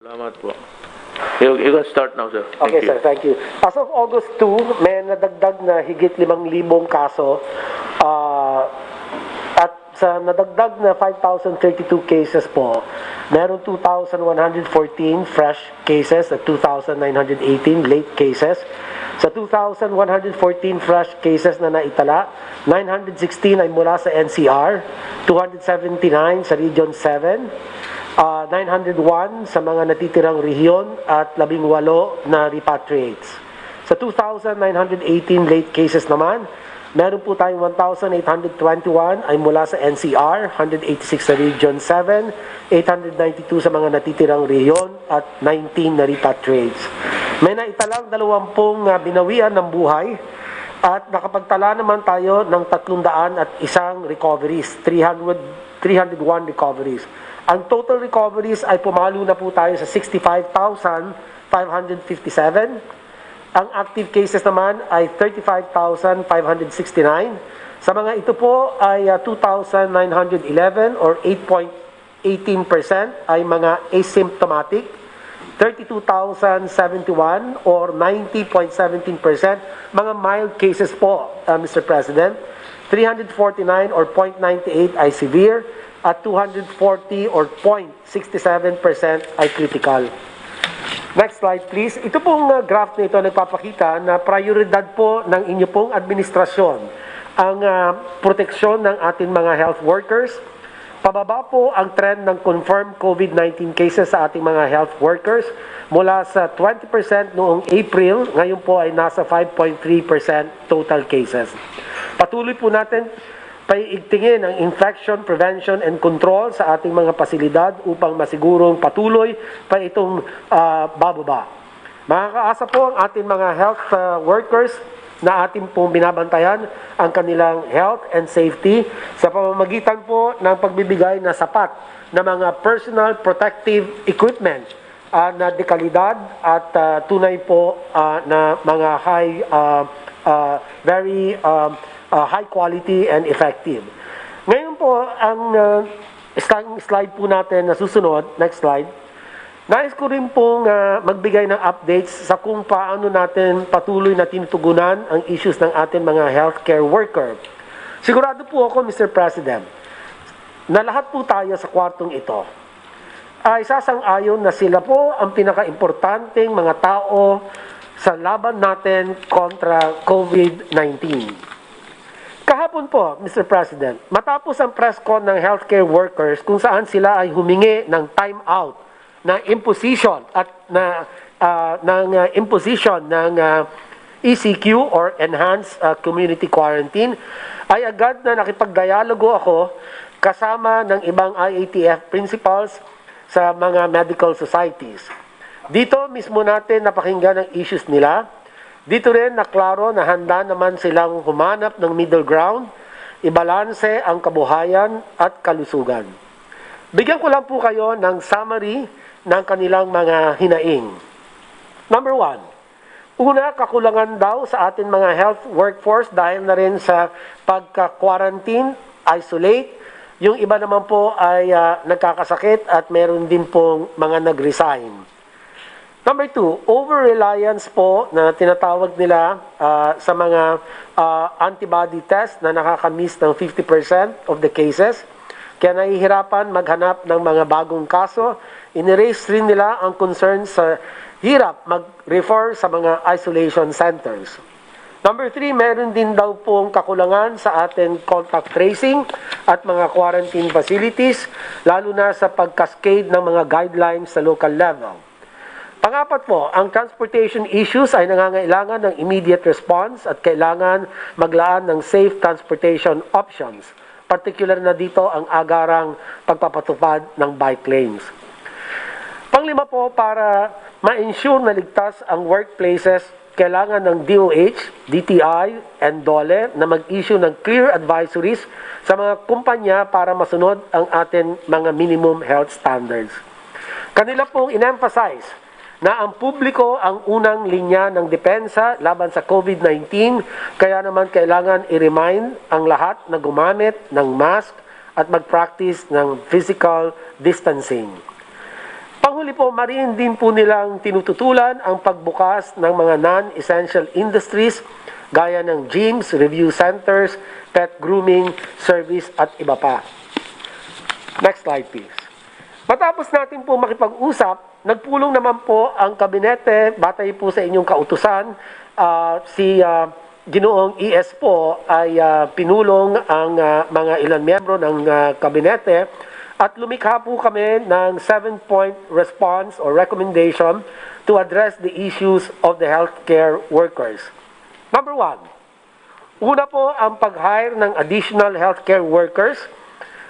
Salamat po. You can start now, sir. Thank Okay, you. sir. Thank you. As of August 2, may nadagdag na higit 5,000 kaso at sa nadagdag na 5,032 cases po, meron 2,114 fresh cases at 2,918 late cases. Sa 2,114 fresh cases na naitala, 916 ay mula sa NCR, 279 sa Region 7, 901 sa mga natitirang rehiyon at 18 na repatriates. Sa 2,918 late cases naman, meron po tayong 1,821 ay mula sa NCR, 186 sa Region 7, 892 sa mga natitirang rehiyon at 19 na repatriates. May naitalang 20 binawian ng buhay at nakapagtala naman tayo ng 300 at isang recoveries, 301 recoveries. Ang total recoveries ay pumalo na po tayo sa 65,557. Ang active cases naman ay 35,569. Sa mga ito po ay 2,911 or 8.18% ay mga asymptomatic. 32,071 or 90.17% mga mild cases po, Mr. President. 349 or 0.98 ay severe at 240 or 0.67% ay critical. Next slide please. Ito pong graph na ito nagpapakita na prioridad po ng inyo pong administrasyon ang proteksyon ng ating mga health workers. Pababa po ang trend ng confirmed COVID-19 cases sa ating mga health workers mula sa 20% noong April, ngayon po ay nasa 5.3% total cases. Patuloy po natin paiigtingin ang infection prevention and control sa ating mga pasilidad upang masigurong patuloy pa itong bababa. Makakaasa po ang ating mga health workers na ating pong binabantayan ang kanilang health and safety sa pamamagitan po ng pagbibigay na sapat na mga personal protective equipment na dekalidad at tunay po na mga very high quality and effective. Ngayon po, ang slide po natin na susunod, next slide, nais ko rin pong magbigay ng updates sa kung paano natin patuloy na tinutugunan ang issues ng ating mga healthcare worker. Sigurado po ako, Mr. President, na lahat po tayo sa kwartong ito ay sasang-ayon na sila po ang pinaka-importanteng mga tao sa laban natin kontra COVID-19. Kahapon po, Mr. President, matapos ang press con ng healthcare workers kung saan sila ay humingi ng time out na imposition at imposition ng ECQ or Enhanced Community Quarantine, ay agad na nakipagdialogo ako kasama ng ibang IATF principals sa mga medical societies. Dito mismo natin napakinggan ang issues nila. Dito rin naklaro na handa naman silang humanap ng middle ground, ibalanse ang kabuhayan at kalusugan. Bigyan ko lang po kayo ng summary ng kanilang mga hinaing. Number 1, una, kakulangan daw sa ating mga health workforce dahil na rin sa pagka-quarantine, isolate. Yung iba naman po ay nagkakasakit at meron din pong mga nag-resign. Number 2, over-reliance po na tinatawag nila sa mga antibody test na nakakamiss ng 50% of the cases. Kaya nahihirapan maghanap ng mga bagong kaso. Iniraise rin nila ang concern sa hirap mag-refer sa mga isolation centers. Number 3, meron din daw pong kakulangan sa ating contact tracing at mga quarantine facilities, lalo na sa pag-cascade ng mga guidelines sa local level. Pangapat po, ang transportation issues ay nangangailangan ng immediate response at kailangan maglaan ng safe transportation options. Particular na dito ang agarang pagpapatupad ng bike lanes. Panglima po, para ma-ensure na ligtas ang workplaces, kailangan ng DOH, DTI, and DOLE na mag-issue ng clear advisories sa mga kumpanya para masunod ang ating mga minimum health standards. Kanila pong in-emphasize na ang publiko ang unang linya ng depensa laban sa COVID-19, kaya naman kailangan i-remind ang lahat na gumamit ng mask at mag-practice ng physical distancing. Panghuli po, mariin din po nilang tinututulan ang pagbukas ng mga non-essential industries gaya ng gyms, review centers, pet grooming, service at iba pa. Next slide please. Matapos natin po makipag-usap, nagpulong naman po ang kabinete, batay po sa inyong kautusan, si Ginoong ES po ay pinulong ang mga ilang miyembro ng kabinete at lumikha po kami ng 7-point response or recommendation to address the issues of the healthcare workers. Number 1, una po ang pag-hire ng additional healthcare workers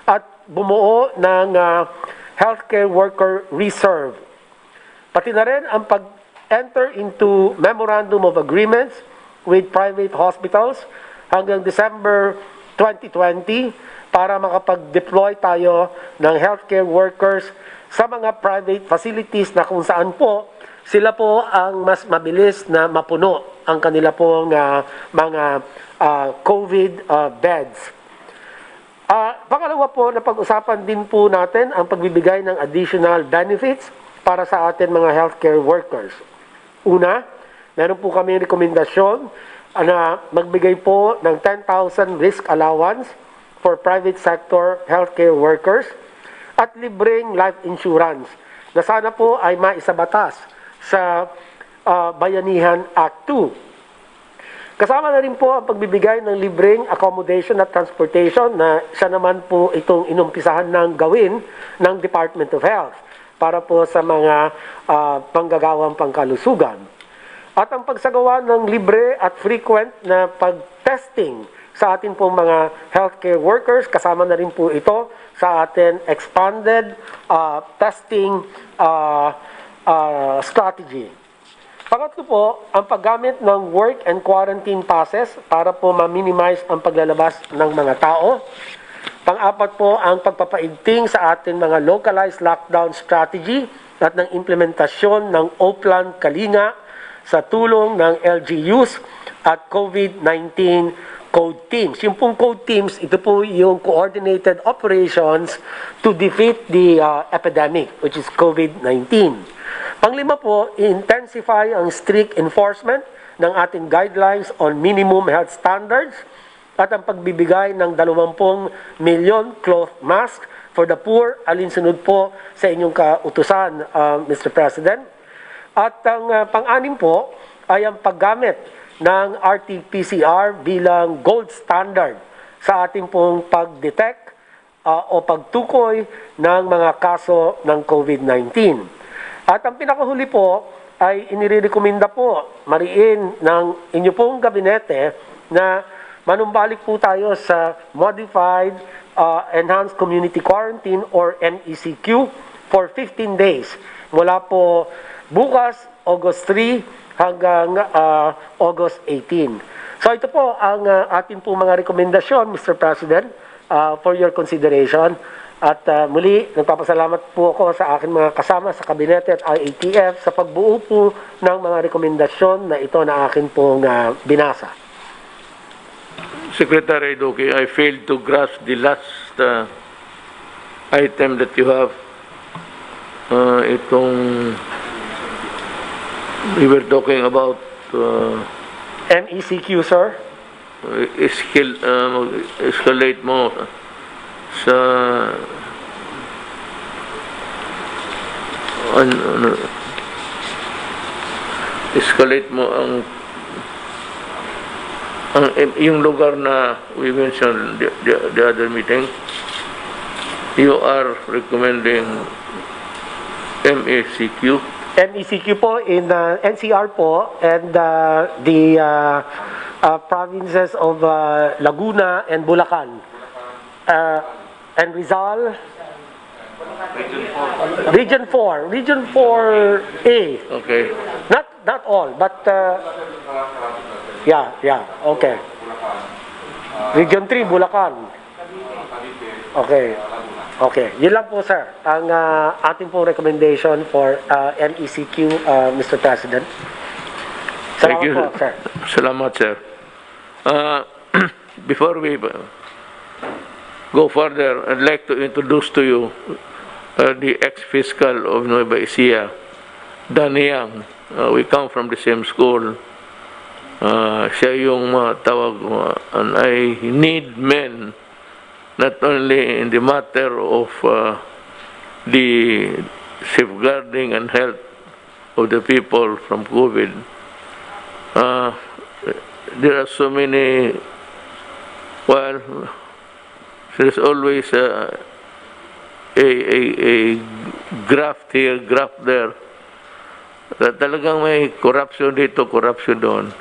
at bumuo ng healthcare worker reserve. Pati na rin ang pag-enter into memorandum of agreements with private hospitals hanggang December 2020 para makapag-deploy tayo ng healthcare workers sa mga private facilities na kung saan po sila po ang mas mabilis na mapuno ang kanila pong mga COVID beds. Pangalawa po, napag-usapan din po natin ang pagbibigay ng additional benefits para sa atin mga healthcare workers. Una, meron po kami rekomendasyon na magbigay po ng 10,000 risk allowance for private sector healthcare workers at libreng life insurance na sana po ay maisabatas sa Bayanihan Act 2. Kasama na rin po ang pagbibigay ng libreng accommodation at transportation na siya naman po itong inumpisahan ng gawin ng Department of Health para po sa mga panggagawang pangkalusugan. At ang pagsagawa ng libre at frequent na pag-testing sa atin pong mga healthcare workers, kasama na rin po ito sa atin expanded testing strategy. Pangatlo po, ang paggamit ng work and quarantine passes para po ma-minimize ang paglalabas ng mga tao. Pang-apat po, ang pagpapaigting sa atin mga localized lockdown strategy at ng implementasyon ng O-Plan Kalinga sa tulong ng LGUs at COVID-19 code teams. Yung pong code teams, ito po yung coordinated operations to defeat the epidemic, which is COVID-19. Panglima po, intensify ang strict enforcement ng ating guidelines on minimum health standards at ang pagbibigay ng 20 milyon cloth mask for the poor, alinsunod po sa inyong kautusan, Mr. President. At ang pang-anim po ay ang paggamit ng RT-PCR bilang gold standard sa ating pong pag-detect o pagtukoy ng mga kaso ng COVID-19. At ang pinakahuli po ay inirekomenda po mariin ng inyo pong gabinete na manumbalik po tayo sa Modified Enhanced Community Quarantine or MECQ for 15 days mula po bukas, August 3 hanggang August 18. So ito po ang ating po mga rekomendasyon, Mr. President, for your consideration. At muli, nagpapasalamat po ako sa aking mga kasama sa kabinete at IATF sa pagbuo po ng mga rekomendasyon na ito na akin pong binasa. Secretary Duque, I failed to grasp the last item that you have. We were talking about MECQ, sir? Escalate mo sa escalate mo yung lugar na we mentioned the other meeting. You are recommending MECQ. MECQ po in NCR po and the provinces of Laguna and Bulacan. And Rizal. Region 4. Region 4A. Okay. Not all, but yeah, okay. Region 3, Bulacan. Okay. Yun lang po, sir. Ang ating pong recommendation for MECQ, Mr. President. Thank you. Po, sir. Salamat, sir. Before we go further, I'd like to introduce to you the ex-fiscal of Nueva Ecija, Daniang. We come from the same school. Siya yung tawag mo, and I need men not only in the matter of the safeguarding and health of the people from COVID. There are so many, well, there's always a graft here, graft there. Talagang may corruption dito, corruption doon.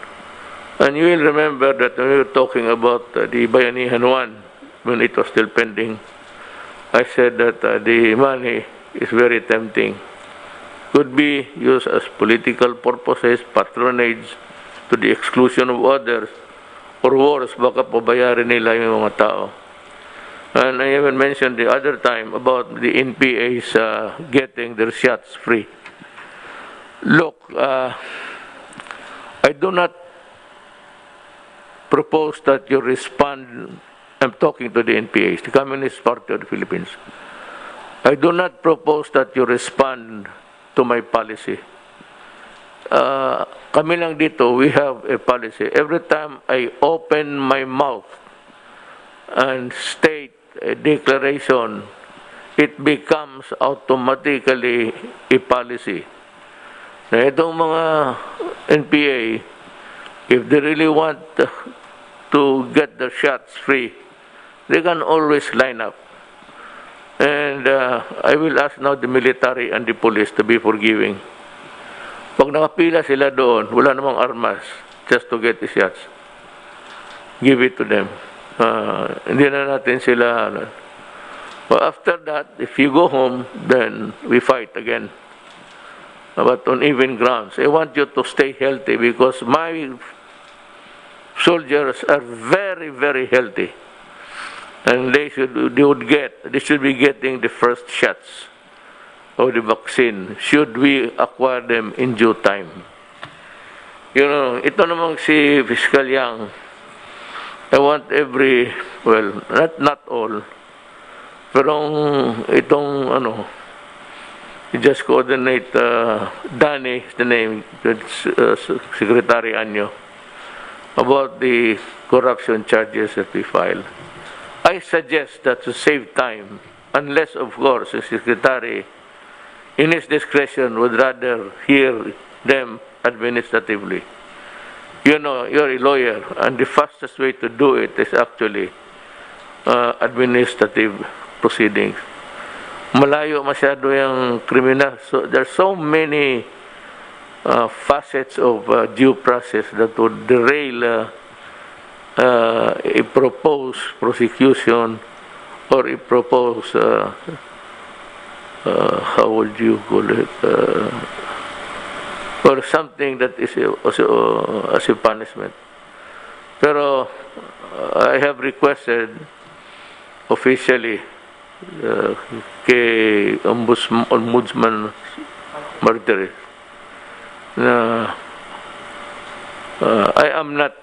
And you will remember that when we were talking about the Bayanihan 1, when it was still pending, I said that the money is very tempting. Could be used as political purposes, patronage, to the exclusion of others, or worse, baka pabayarin nila yung mga tao. And I even mentioned the other time about the NPAs getting their shots free. Look, I do not propose that you respond. I'm talking to the NPAs, the Communist Party of the Philippines. I do not propose that you respond to my policy. Kami lang dito, we have a policy. Every time I open my mouth and state a declaration, it becomes automatically a policy. Na itong mga NPA, if they really want to get their shots free, they can always line up. And I will ask now the military and the police to be forgiving. Pag nakapila sila doon, wala namang armas, just to get the shots. Give it to them. Hindi na natin sila. But after that, if you go home, then we fight again. But on even grounds. I want you to stay healthy because my soldiers are very, very healthy. And they should be getting the first shots of the vaccine should we acquire them in due time. You know, ito namang si Fiscal Yang, I want not all, pero itong you just coordinate, Danny is the name, Secretary Anyo, about the corruption charges that we filed. I suggest that to save time, unless of course the Secretary in his discretion would rather hear them administratively. You know, you're a lawyer, and the fastest way to do it is actually administrative proceedings. Malayo masyado yung criminal. So there's so many facets of due process that would derail a proposed prosecution or a proposed how would you call it, or something that is also as a punishment. Pero I have requested officially kay Ombudsman Martires na I am not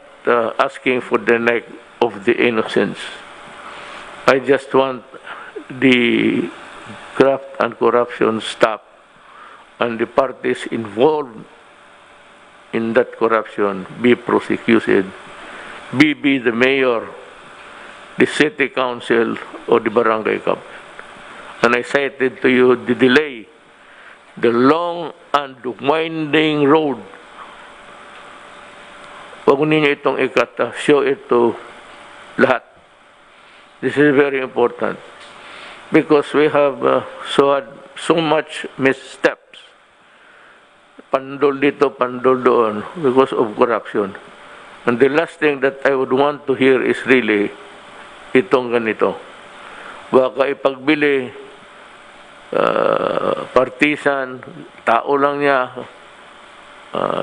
asking for the neck of the innocents. I just want the graft and corruption stop, and the parties involved in that corruption be prosecuted, be the mayor, the city council, or the barangay captain. And I cited to you the delay, the long and winding road. Huwag ninyo itong ikata, show it to lahat. This is very important. Because we have so much missteps. Pandol dito, pandol doon, because of corruption. And the last thing that I would want to hear is really itong ganito. Baka ipagbili, partisan, tao lang niya,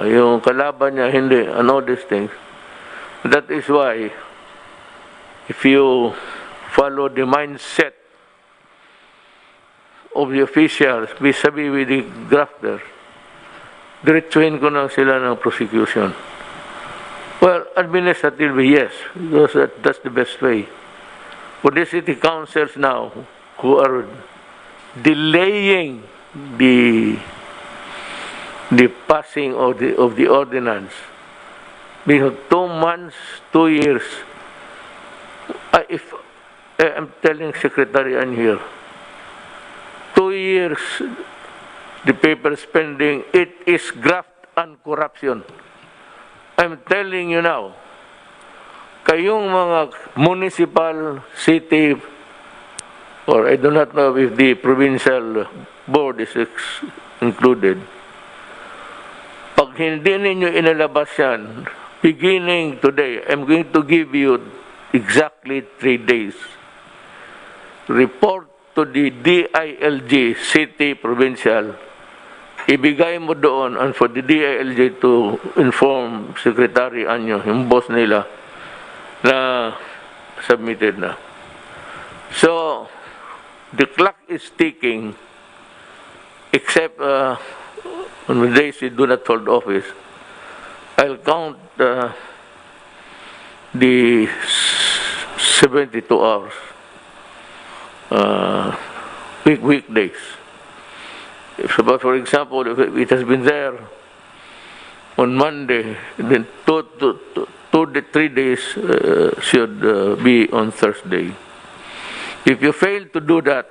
yung kalaban niya, hindi, and all these things. That is why, if you follow the mindset of the officials vis-a-vis with the grafter, diretsuhin ko na sila ng prosecution. Well, administratively, yes, because that's the best way. For the city councils now, who are delaying the passing of the ordinance. Because 2 months, 2 years. If I'm telling Secretary Ann here, 2 years the paper spending, it is graft and corruption. I'm telling you now, kayong mga municipal, city, or I do not know if the provincial board is included, pag hindi ninyo inalabas yan, beginning today, I'm going to give you exactly 3 days. Report to the DILG, city, provincial. Ibigay mo doon, and for the DILG to inform Secretary Anyo, yung boss nila, na submitted na. So, the clock is ticking, except on the days we do not hold office. I'll count the 72 hours, weekdays. If, for example, if it has been there on Monday, then 2 to 3 days should be on Thursday. If you fail to do that,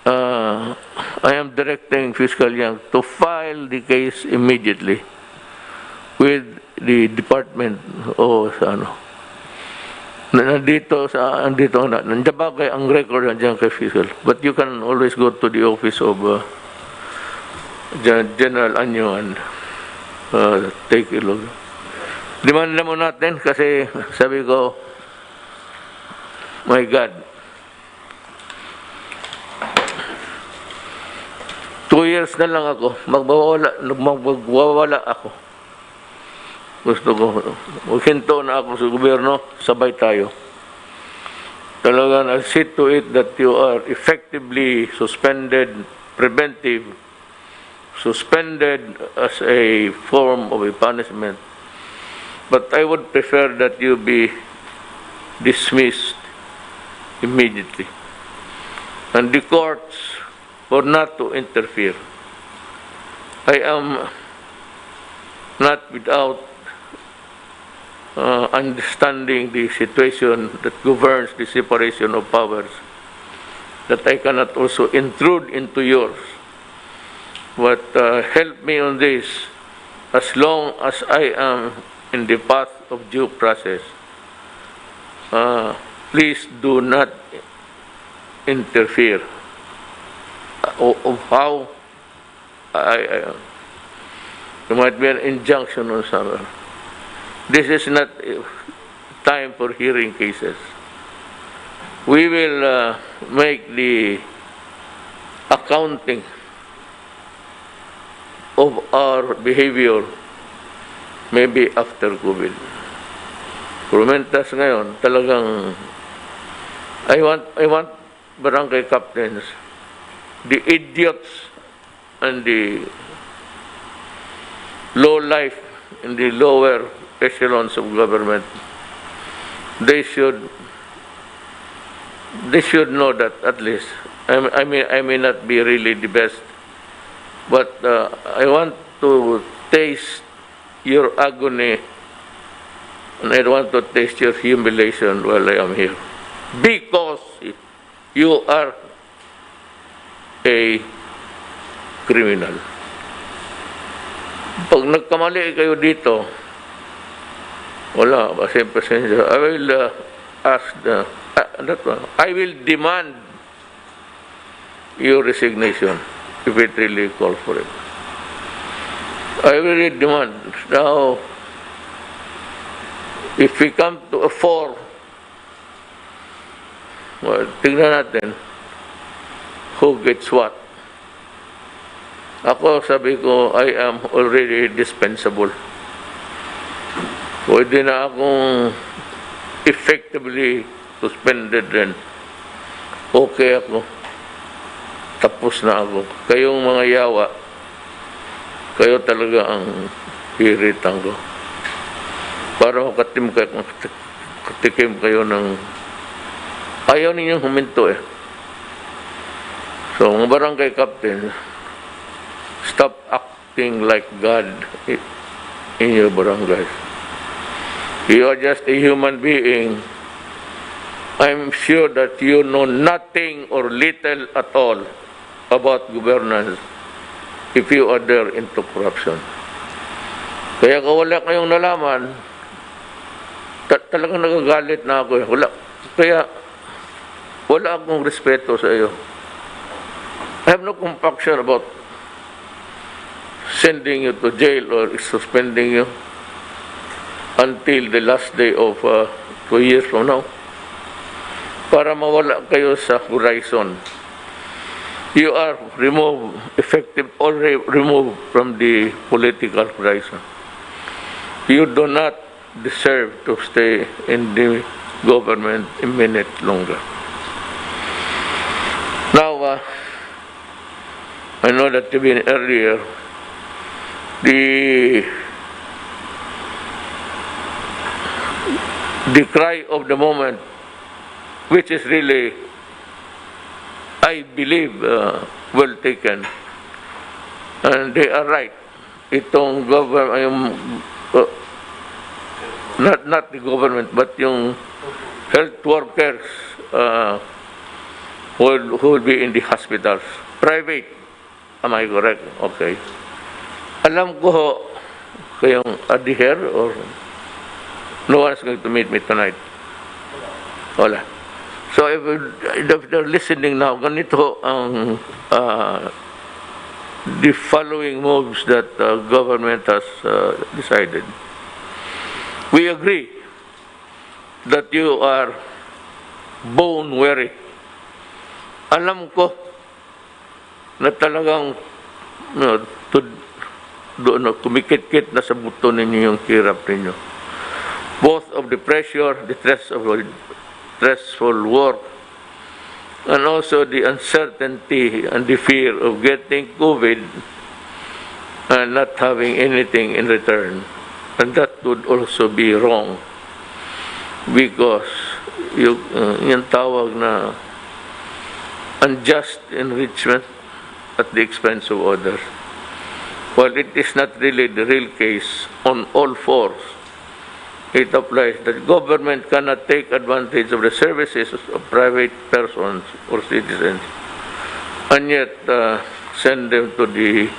I am directing Fiscal Yang to file the case immediately with the department o sa ano. Nandito nandiyan ba kay ang record nandiyan kay Fiscal, but you can always go to the office of General Anyo and take a look. Demand na mo natin kasi sabi ko, my God, 2 years na lang ako, magwawala ako. Gusto ko, hinto na ako sa gobyerno, sabay tayo. Talagang I'll see to it that you are effectively suspended, preventive, suspended as a form of a punishment. But I would prefer that you be dismissed immediately. And the courts for not to interfere. I am not without understanding the situation that governs the separation of powers, that I cannot also intrude into yours. But help me on this, as long as I am in the path of due process. Please do not interfere. Of how there might be an injunction on someone. This is not time for hearing cases. We will make the accounting of our behavior maybe after COVID. Kurumentas ngayon, talagang I want barangay captains, the idiots and the low life in the lower echelons of government, they should know that at least. I may not be really the best, but I want to taste your agony, and I want to taste your humiliation while I am here, because you are a criminal. Pag nagkamali kayo dito, wala, pasensya. I will ask I will demand your resignation if it really calls for it. I will demand. Now, if we come to a 4, well, tingnan natin who gets what. Ako, sabi ko, I am already dispensable. Pwede na akong effectively suspended rin. Okay ako. Tapos na ako. Kayong mga yawa, kayo talaga ang hiritan ko. Para makatikim kayo ng... Ayaw ninyong huminto eh. So, mga barangay captain, stop acting like God in your barangays. You are just a human being. I'm sure that you know nothing or little at all about governance if you are there into corruption. Kaya kung wala kayong nalaman, talagang nagagalit na ako. Kaya wala akong respeto sa iyo. I have no compunction about sending you to jail or suspending you until the last day of 2 years from now para mawala kayo sa horizon. You are removed, effective, already removed from the political horizon. You do not deserve to stay in the government a minute longer. Now, I know that you've been earlier, the cry of the moment, which is really, I believe, well taken. And they are right. Itong government, not the government, but yung health workers who will be in the hospitals. Private. Am I correct? Okay. Alam ko ho, kayong adhere or no one is going to meet me tonight. Wala. So if they're listening now, ganito ang the following moves that government has decided. We agree that you are bone weary. Alam ko na talagang kumikit-kit na sa buto ninyo yung kirap ninyo. Both of the pressure, the stressful work, and also the uncertainty and the fear of getting COVID and not having anything in return. And that would also be wrong because yung tawag na unjust enrichment at the expense of others. Well, it is not really the real case on all fours. It applies that government cannot take advantage of the services of private persons or citizens and yet send them to the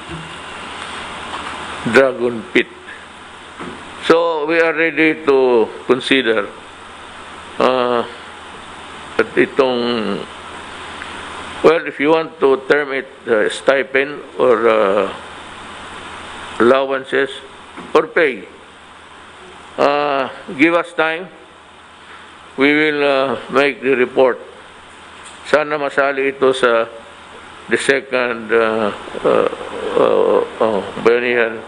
dragon pit. So we are ready to consider that itong, well, if you want to term it stipend or allowances or pay, give us time. We will make the report. Sana masali ito sa the second Bayanihan.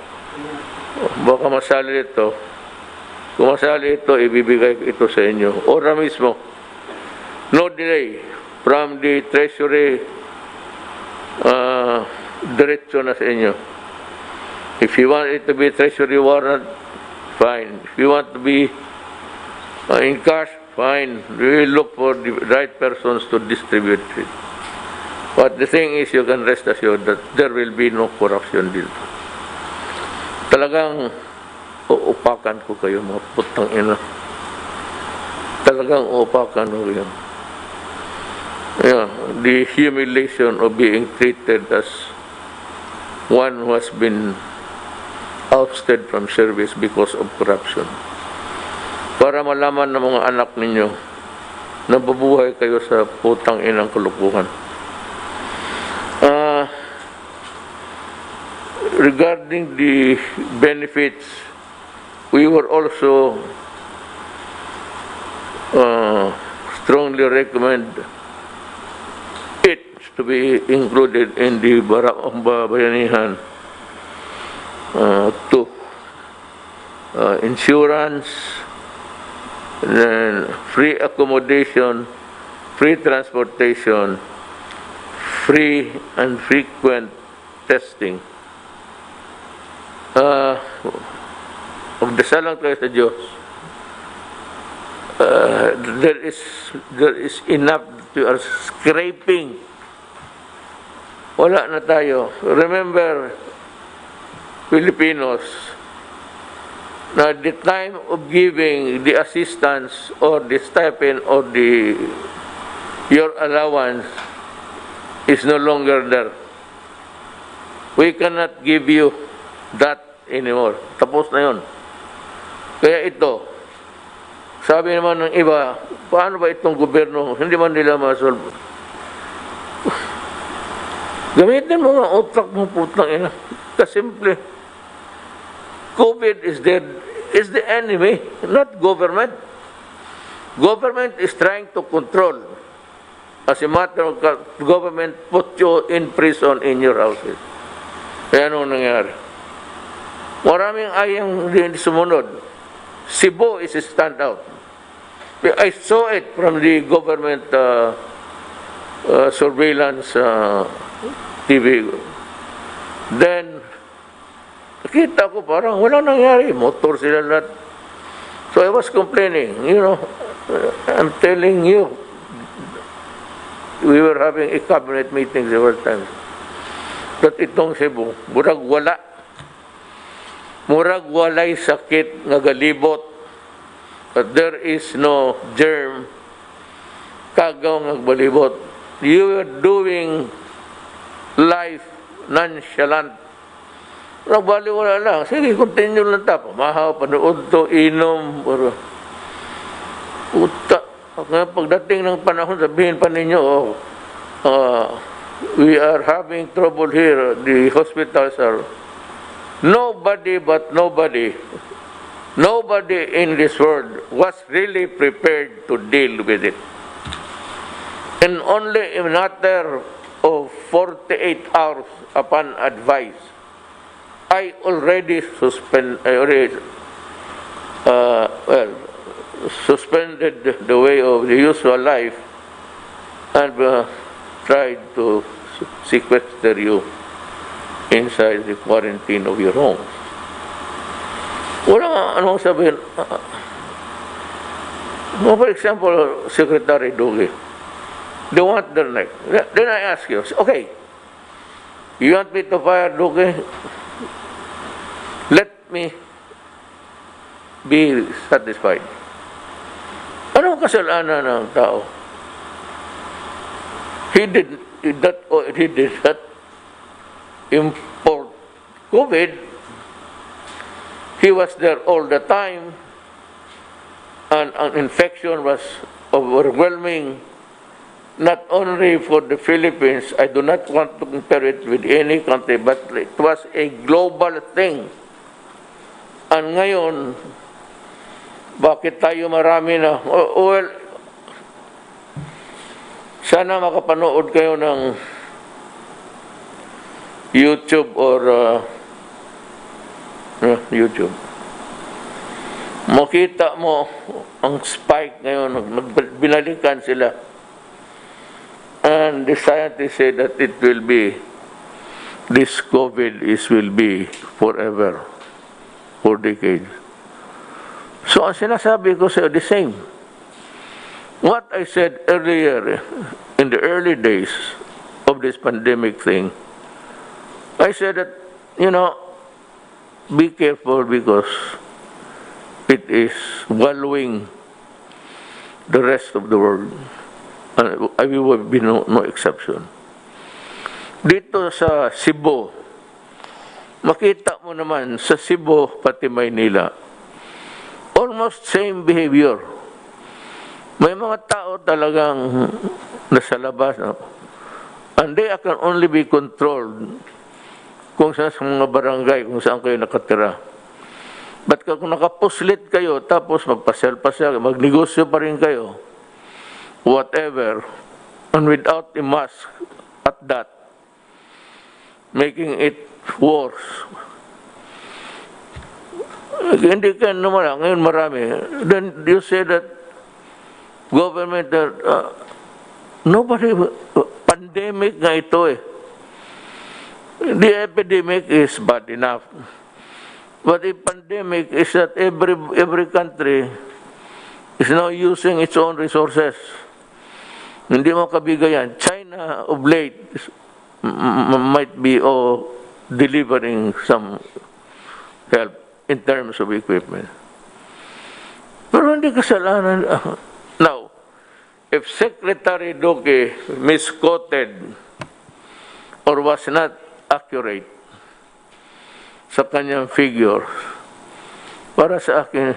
Baka masali ito. Kung masali ito, ibibigay ito sa inyo. Ora mismo, no delay from the Treasury, diretso na sa inyo. If you want it to be Treasury warrant, fine. If you want to be in cash, fine. We will look for the right persons to distribute it. But the thing is, you can rest assured that there will be no corruption dito. Talagang uupakan ko kayo, mga putang ina. Talagang uupakan ko kayo. Yeah, the humiliation of being treated as one who has been ousted from service because of corruption. Para malaman ng mga anak ninyo na babuhay kayo sa putang inang kulukuhan. Regarding the benefits, we were also strongly recommend it to be included in the Bayanihan to insurance, then free accommodation, free transportation, free and frequent testing. Magdasal lang tayo sa Diyos. There is enough. You are scraping wala na tayo. Remember, Filipinos, na the time of giving the assistance or the stipend or your allowance is no longer there. We cannot give you that anymore. Tapos na yun. Kaya ito, sabi naman ng iba, paano ba itong gobyerno, hindi man nila masolve? Gamitin mo nga utak mo, putang ina. Kasimple. COVID is the enemy, not government. Government is trying to control. As a matter of government, put you in prison in your houses. Kaya anong nangyari? Maraming ayang din sumunod. Cebu is a standout. I saw it from the government surveillance TV. Then, nakita ko parang walang nangyari. Motor sila lahat. So I was complaining, I'm telling you, we were having a cabinet meeting several times. That itong Cebu, murag wala. Murag walay sakit nga galibot. But there is no germ. Kagaw nga balibot. You are doing life nonchalant. Nagbaliwala lang. Sige, continue lang tapo. Mahaw, panood to, inom. Uta. Pagdating ng panahon, sabihin pa ninyo, we are having trouble here. The hospitals are... Nobody in this world was really prepared to deal with it. And only a matter of 48 hours upon advice, I already suspended the way of the usual life and tried to sequester you inside the quarantine of your home. Wala nga anong sabihin. For example, Secretary Dugue, they want their neck. Then I ask you, okay, you want me to fire Dugue? Let me be satisfied. Anong kasalanan ng tao? He did not import COVID. He was there all the time, and an infection was overwhelming, not only for the Philippines. I do not want to compare it with any country, but it was a global thing. And ngayon, bakit tayo marami na? Well, sana makapanood kayo ng YouTube or YouTube. Makita mo ang spike ngayon, binalikan sila. And the scientists say that it will be, this COVID will be forever, for decades. So ang sinasabi ko sa the same. What I said earlier, in the early days of this pandemic thing, I said that, be careful because it is swallowing the rest of the world. And we will be no exception. Dito sa Cebu, makita mo naman sa Cebu pati Maynila, almost same behavior. May mga tao talagang nasa labas, and they can only be controlled kung saan sa mga barangay, kung saan kayo nakatira. But kung nakapuslit kayo, tapos magpasel-pasel, magnegosyo pa rin kayo, whatever, and without a mask at that, making it worse. Hindi ka naman, ngayon marami. Then you say that government, nobody, pandemic nga ito eh. The epidemic is bad enough. But the pandemic is that every country is now using its own resources. Hindi mo kabigayan. China of late might be delivering some help in terms of equipment. Pero hindi kasalanan. Now, if Secretary Duque misquoted or was not accurate sa kanyang figure, para sa akin,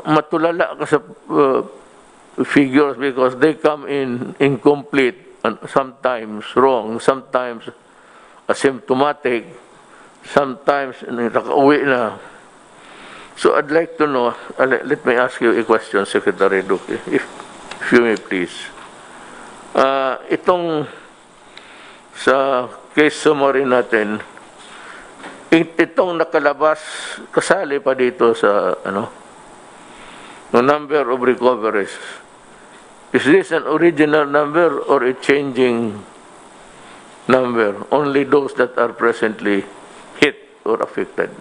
matulala ka sa figures because they come in incomplete and sometimes wrong, sometimes asymptomatic, sometimes nakauwi na. So I'd like to know, let me ask you a question, Secretary Duque, if you may please. Itong sa case summary natin, itong nakalabas, kasali pa dito sa the number of recoveries. Is this an original number or a changing number? Only those that are presently hit or affected.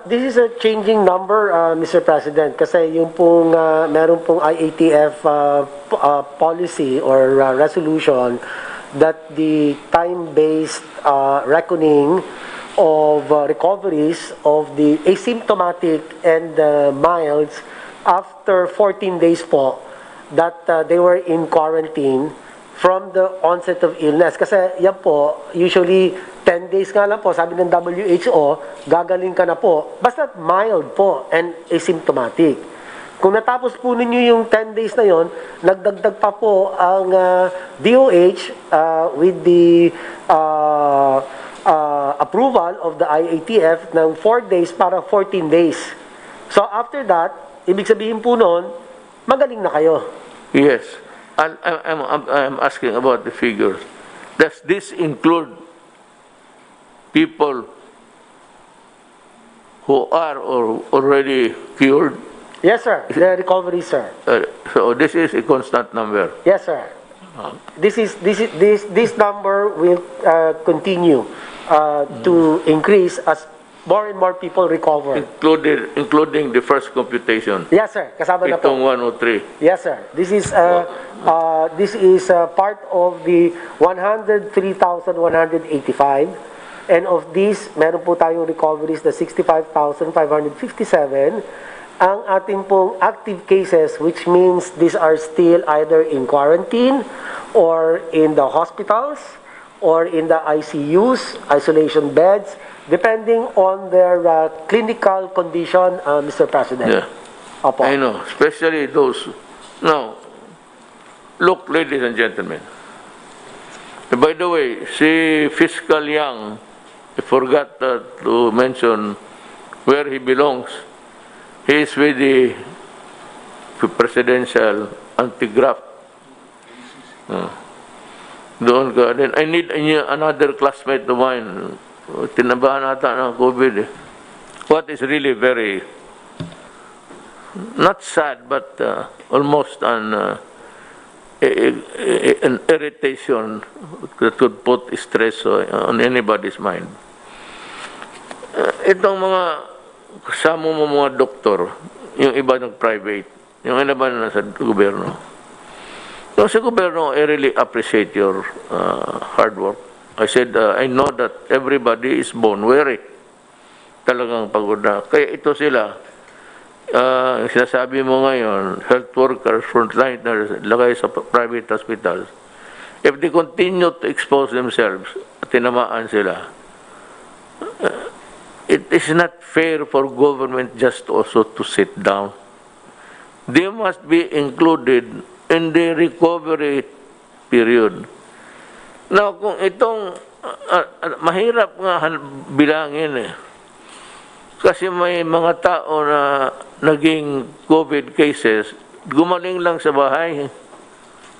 This is a changing number, Mr. President, kasi yung pong meron pong IATF policy or resolution that the time-based reckoning of recoveries of the asymptomatic and milds after 14 days po that they were in quarantine from the onset of illness. Kasi yan po, usually 10 days nga lang po, sabi ng WHO, gagaling ka na po. Basta mild po and asymptomatic. Kung natapos po ninyo yung 10 days na yon, nagdagdag pa po ang DOH with the approval of the IATF ng 4 days para 14 days. So after that, ibig sabihin po noon, magaling na kayo. Yes. I'm asking about the figures. Does this include people who are already cured? Yes, sir. The recovery, sir. So this is a constant number. Yes, sir. This number will continue to increase as more and more people recover. Including the first computation. Yes, sir. Kasama na po. Itong 103. Yes, sir. This is part of the 103,185. And of these, meron po tayong recoveries na 65,557. Ang ating pong active cases, which means these are still either in quarantine or in the hospitals or in the ICUs, isolation beds, depending on their clinical condition, Mr. President. Yeah. Opo. I know, especially those. Now, look, ladies and gentlemen. By the way, si Fiscal Yang, I forgot to mention where he belongs. He is with the presidential anti-graft. Doon ka. Then I need another classmate of mine. Tinabahan ata ng COVID. What is really very, not sad, but almost an irritation that could put stress on anybody's mind. Itong mga kasama mo mga doktor, yung iba ng private, yung iba na sa gobyerno. So sa gobyerno, I really appreciate your hard work. I said, I know that everybody is born weary. Talagang pagod na. Kaya ito sila, sinasabi mo ngayon, health workers, frontliners, lagay sa private hospitals, if they continue to expose themselves, tinamaan sila, it is not fair for government just also to sit down. They must be included in the recovery period. Now, kung itong, mahirap nga bilangin kasi may mga tao na naging COVID cases, gumaling lang sa bahay.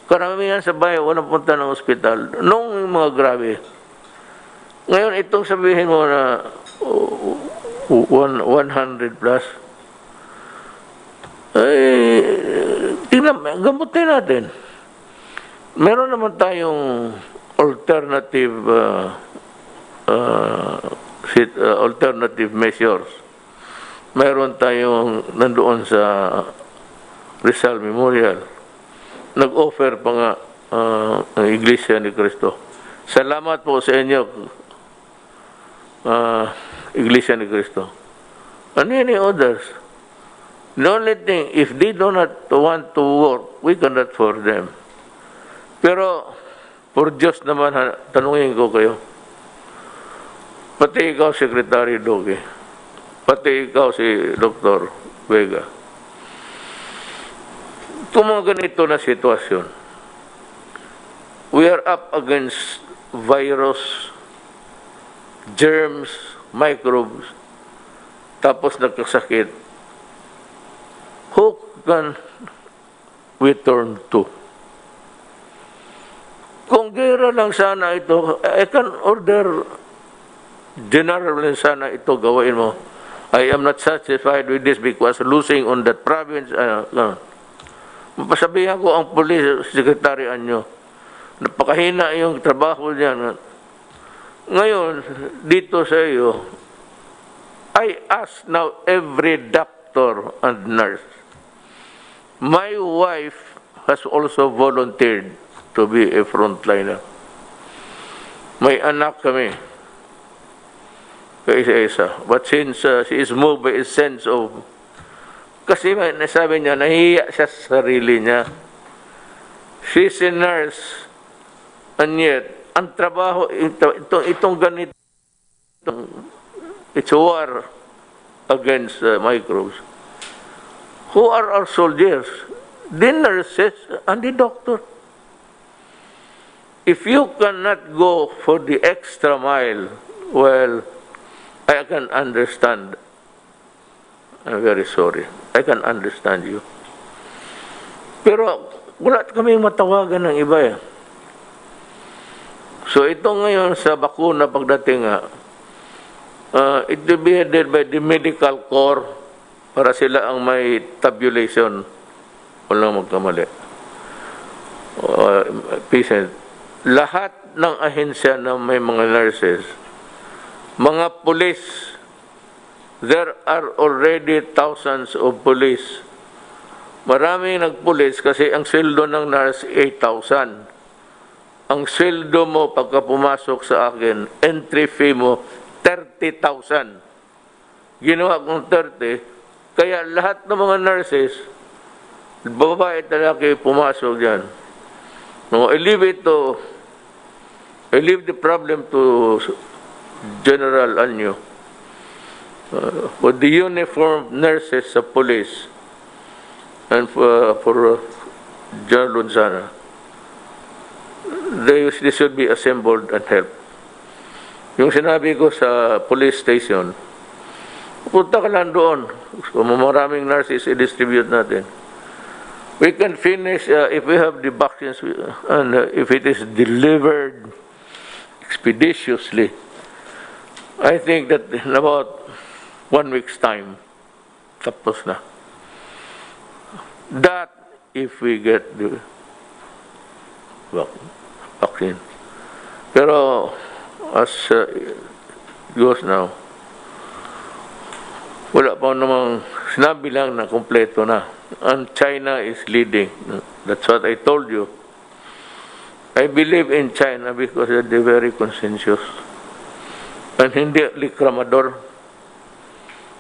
Karamihan sa bahay, walang punta ng ospital. Nung mga grabe. Ngayon, itong sabihin mo na 100 plus, ay, tingnan, gamutin natin. Meron naman tayong alternative measures. Meron tayong nandoon sa Rizal Memorial. Nag-offer pa nga ang Iglesia ni Cristo. Salamat po sa inyo, Iglesia ni Cristo. And any others. The only thing, if they do not want to work, we cannot for them. Pero, for Diyos naman, tanungin ko kayo. Pati ikaw, Secretary Doge. Pati ikaw, si Dr. Vega. Kung mga ganito na sitwasyon, we are up against virus, germs, microbes, tapos nagkasakit. Who can we turn to? Kung gera lang sana ito, I can order general lang sana ito gawin mo. I am not satisfied with this because losing on that province. Mapasabihan ko ang police secretary nyo. Napakahina yung trabaho niya. Ngayon, dito sa iyo, I ask now every doctor and nurse. My wife has also volunteered to be a frontliner. May anak kami, kaisa-isa. But since she is moved by a sense of, kasi nasabi niya, nahihiya siya sa sarili niya. She's a nurse, and yet, ang trabaho, itong ganito, it's war against microbes. Who are our soldiers? The nurses and the doctor. If you cannot go for the extra mile, well, I can understand. I'm very sorry. I can understand you. Pero wala kaming matawagan ng iba eh. So ito ngayon sa bakuna pagdating it will be headed by the medical corps para sila ang may tabulation. Walang magkamali. Patient. Lahat ng ahensya na may mga nurses, mga police, there are already thousands of police. Maraming nagpulis kasi ang sweldo ng nurse 8,000. Ang sweldo mo pagka pumasok sa akin, entry fee mo 30,000. Ginawa kong 30, kaya lahat ng mga nurses, babae at lalaki pumasok dyan. No, I leave the problem to General Anyo. For the uniformed nurses sa police and for General Lunzana, they should be assembled and help. Yung sinabi ko sa police station, punta ka lang doon. So, maraming nurses i-distribute natin. We can finish if we have the vaccines and if it is delivered expeditiously. I think that in about 1 week's time, tapos na. That if we get the vaccine. Pero as goes now, wala pa namang sinabi lang na kompleto na. And China is leading. That's what I told you. I believe in China because they're very conscientious. And hindi reklamador.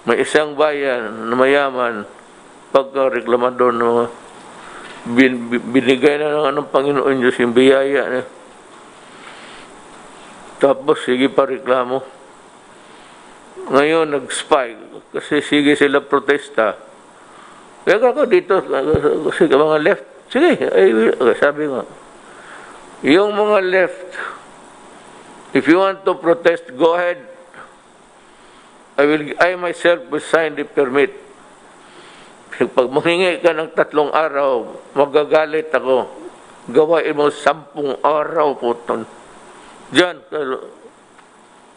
May isang bayan na mayaman, pagka-reklamador na binigay na ng Panginoon Diyos yung biyaya niya. Tapos sige pa reklamo. Ngayon nag-spike kasi sige sila protesta. Kaya ako dito, sige mga left, sige, sabi nga, yung mga left, if you want to protest, go ahead. I myself will sign the permit. Pag mahingi ka ng 3 araw, magagalit ako. Gawain mo 10 araw po. Diyan,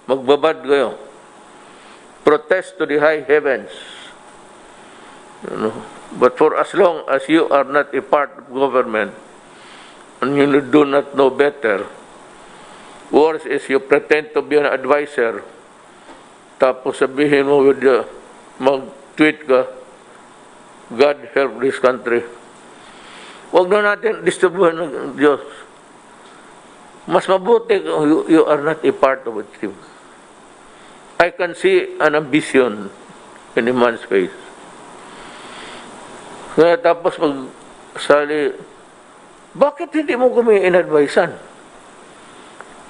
magbabad kayo. Protest to the high heavens. But for as long as you are not a part of government and you do not know better, worse is you pretend to be an advisor, tapos sabihin mo mag-tweet ka, God help this country. Huwag na natin distribuhan ng Diyos. Mas mabuti kung you are not a part of it. I can see an ambition in a man's face. Kaya tapos magsali, bakit hindi mo kami in-advisean?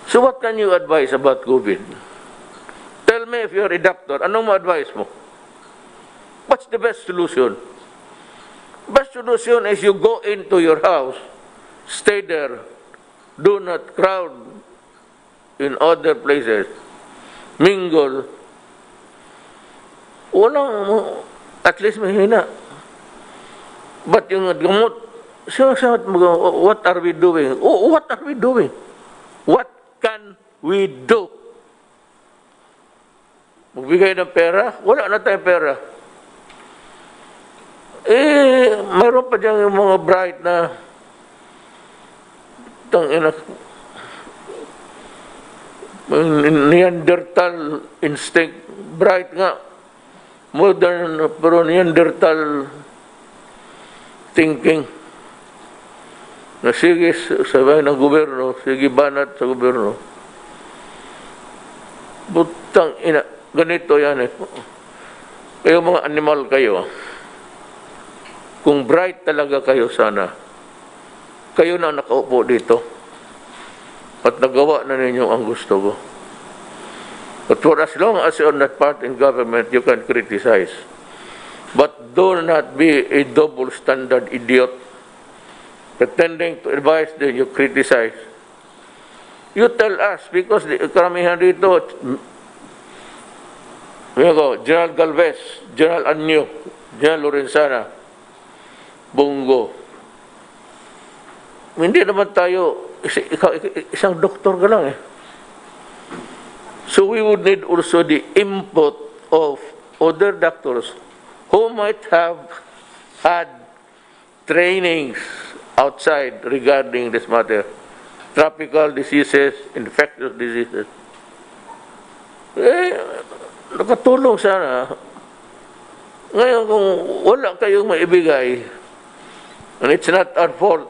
So what can you advise about COVID? Tell me if you're a doctor, anong ma-advise mo? What's the best solution? Best solution is you go into your house, stay there, do not crowd in other places, mingle. Walang, at least mahina. But yung gamot, sinasabi mo, what are we doing? Oh, what are we doing? What can we do? Magbigay ng pera? Wala na tayong pera. Mayroon pa dyan yung mga bright na Neanderthal instinct. Bright nga. Modern, pero Neanderthal thinking. Na sige, sabihin ng gobyerno, sige banat sa gobyerno. Butang ina, ganito yan eh. Kayo mga animal kayo, kung bright talaga kayo sana, kayo na nakaupo dito at nagawa na ninyo ang gusto ko. But for as long as you're not part in government, you can criticize. But do not be a double standard idiot, pretending to advise, then you criticize. You tell us, because the karamihan dito, General Galvez, General Anyo, General Lorenzana, Bongo. Hindi naman tayo, isang doktor ka lang eh. So we would need also the input of other doctors who might have had trainings outside regarding this matter. Tropical diseases, infectious diseases. Nakatulong sana. Ngayon kung wala kayong maibigay, and it's not our fault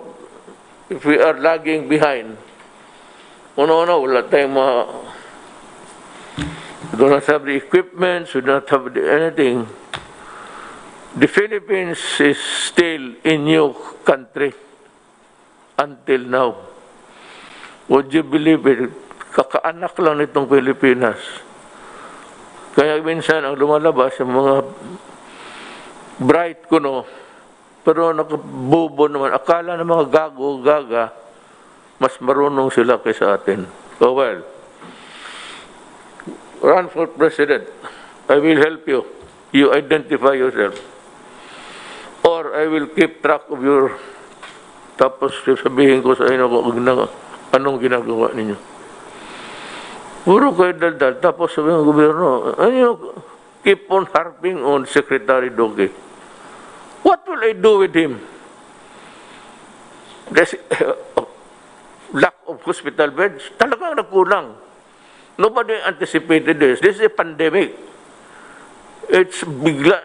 if we are lagging behind. Una-una, wala tayong we do not have the equipment, we do not have anything. The Philippines is still a new country until now. Would you believe it? Kakaanak lang nitong Pilipinas. Kaya minsan ang lumalabas yung mga bright kuno, pero nakabubo naman. Akala ng mga gago-gaga, mas marunong sila kaysa atin. So well, run for president. I will help you. You identify yourself. Or I will keep track of your... Tapos sabihin ko sa inyo kung anong ginagawa ninyo. Puro kayo daldal. Tapos sabihin ng gobyerno, keep on harping on Secretary Duque. What will I do with him? There's lack of hospital beds. Talagang nagkulang. Nobody anticipated this. This is a pandemic. It's bigla.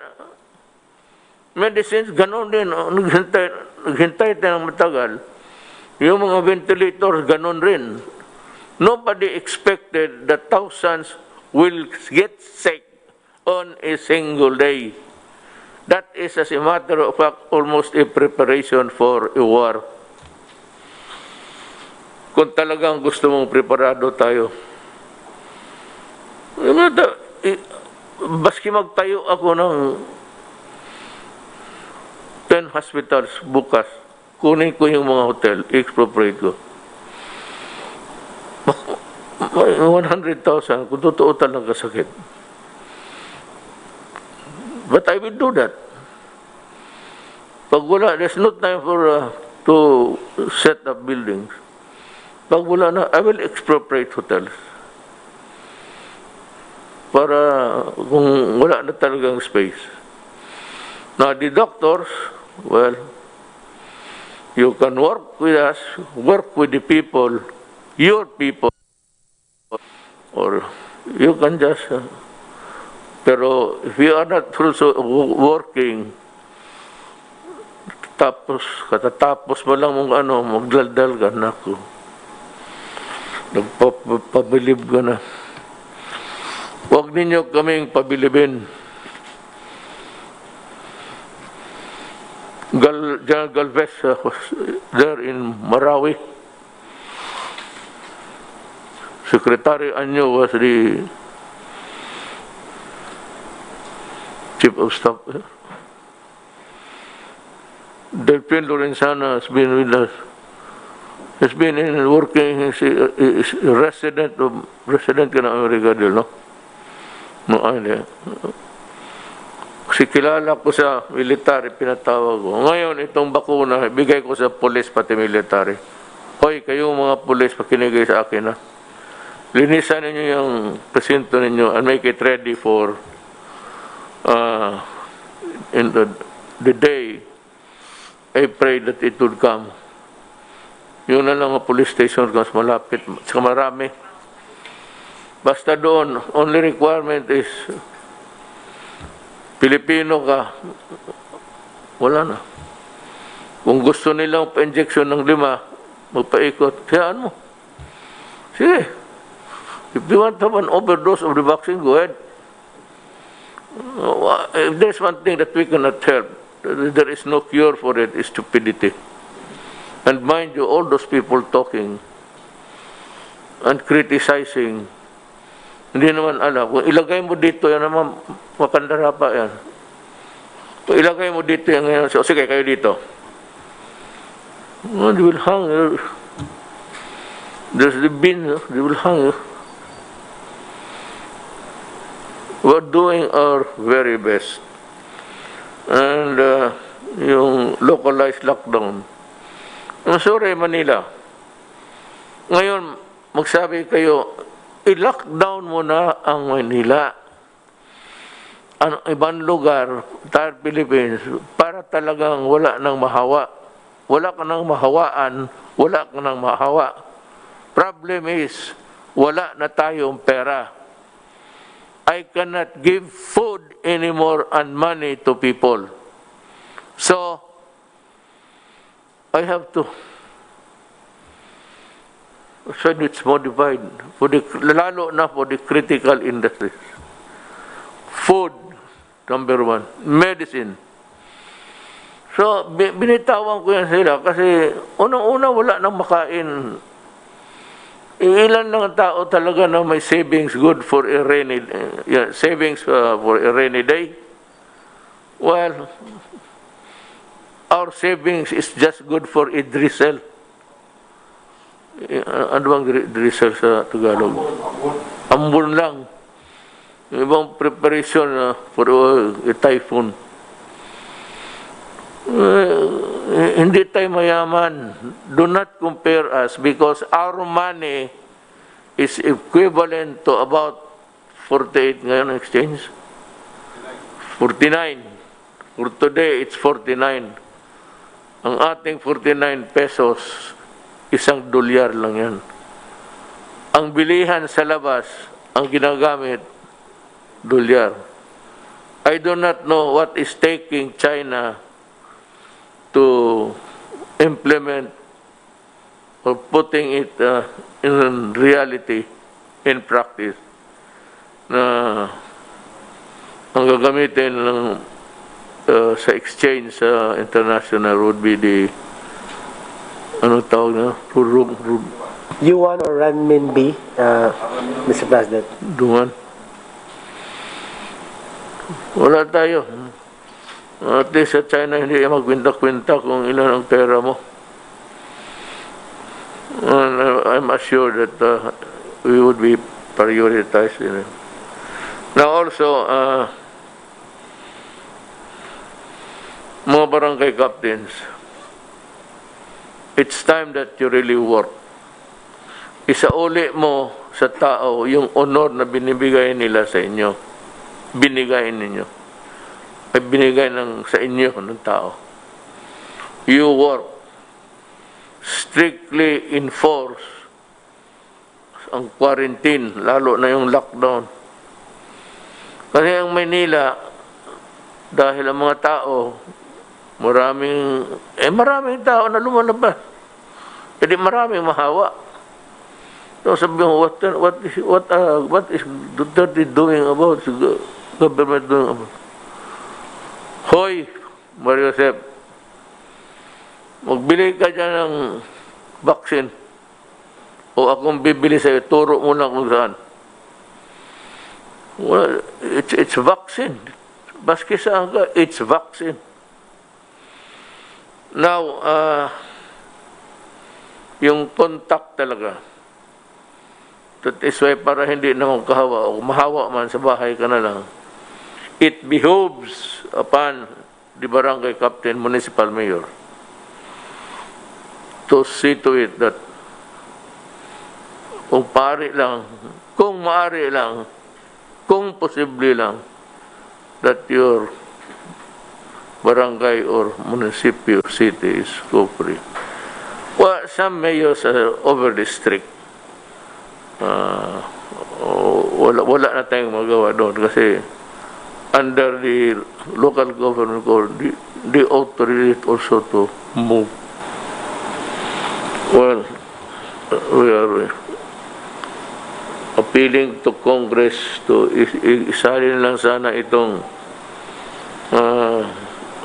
Medicines, ganon din. Naghintay tayo ng matagal. Yung mga ventilators, ganon rin. Nobody expected that thousands will get sick on a single day. That is, as a matter of fact, almost a preparation for a war. Kung talagang gusto mong preparado tayo. Baski magtayo ako ng 10 hospitals bukas, kunin ko yung mga hotel, expropriate ko. 100,000 kung totoo talaga sakit. But I will do that. Pag wala, there's no time for to set up buildings. Pag wala na, I will expropriate hotels. Para kung wala na talagang space. Now, the doctors, well, you can work with us, work with the people, your people, or you can just... Pero if you are not also working, katatapos mo lang mong magdaldal ka, naku. Nagpapabilib ka na. Huwag ninyo kaming pabilibin. General Galvez was there in Marawi. Secretary Anyo was the chief of staff. Delphine Lorenzana has been with us. Has been working, is resident ka ng Amerika din, no? No, kasi kilala ko sa military, pinatawag ko. Ngayon, itong bakuna, bigay ko sa police pati military. Hoy, kayong mga police, pakinigay sa akin, ha? Linisan ninyo yung presinto ninyo and make it ready for in the day I pray that it would come. Yun na lang ang police station mas malapit, saka marami. Basta doon, only requirement is Pilipino ka, wala na. Kung gusto nilang pa-injection ng 5, magpaikot, siyaan mo. Sige. If they want to have an overdose of the vaccine, go ahead. If there's one thing that we cannot help, there is no cure for it, is stupidity. And mind you, all those people talking and criticizing, hindi naman alam. Kung ilagay mo dito, yan naman, makandara pa yan. Kung ilagay mo dito, yan ngayon, sige, kayo dito. They will hang you. There's the bin, they will hang you. We're doing our very best. And yung localized lockdown. I'm sorry, Manila. Ngayon, magsabi kayo, i-lockdown mo na ang Manila. Ang ibang lugar, entire Philippines, para talagang wala nang mahawa. Wala ka nang mahawaan, wala ka nang mahawa. Problem is, wala na tayong pera. I cannot give food anymore and money to people. So, I have to send it's modified for the, lalo na for the critical industries. Food, number 1. Medicine. So, binitawan ko yan sila kasi unang-una wala nang makain. Ilan lang ang tao talaga na may savings good for a rainy savings for a rainy day. Well, our savings is just good for a drizzle. Ano bang drizzle sa Tagalog? Ambon lang. Yung ibang preparation for a typhoon. Hindi tayo mayaman. Do not compare us because our money is equivalent to about 48 ngayon ang exchange. 49. For today, it's 49. Ang ating 49 pesos, $1 lang yan. Ang bilihan sa labas, ang ginagamit, $1. I do not know what is taking China to implement or putting it in reality, in practice, na ang gagamitin ng sa exchange sa international would be the ano tawag na? Yuan or renminbi, Mr. President? Duman. Wala tayo. At least sa China, hindi magkwenta-kwenta kung ilan ang pera mo. And I'm assured that we would be prioritized. Now also, mga barangay captains, it's time that you really work. Isauli mo sa tao yung honor na binibigay nila sa inyo. Binigay ninyo. Ay binigay sa inyo ng tao. You work. Strictly enforce ang quarantine, lalo na yung lockdown. Kasi ang Maynila, dahil ang mga tao, maraming tao na lumalabas. Jadi maraming mahawa. So sabi mo, what is Duterte doing about, government doing about? Hoy, Mario Josep, magbili ka dyan ng vaccine. O akong bibili sa'yo, turo mo lang kung saan. Well, it's vaccine. Baski saan ka, it's vaccine. Now, yung contact talaga. That is why para hindi naman kahawa o mahawa man sa bahay ka na lang, it behoves upon the barangay captain, municipal mayor to see to it that kung maaari lang, kung posible lang, that your barangay or municipio city is co-free. Well, some mayors are overly strict. Wala na tayong magawa doon kasi under the local government code, they authorize also to move. Well, we are appealing to Congress to isalin lang sana itong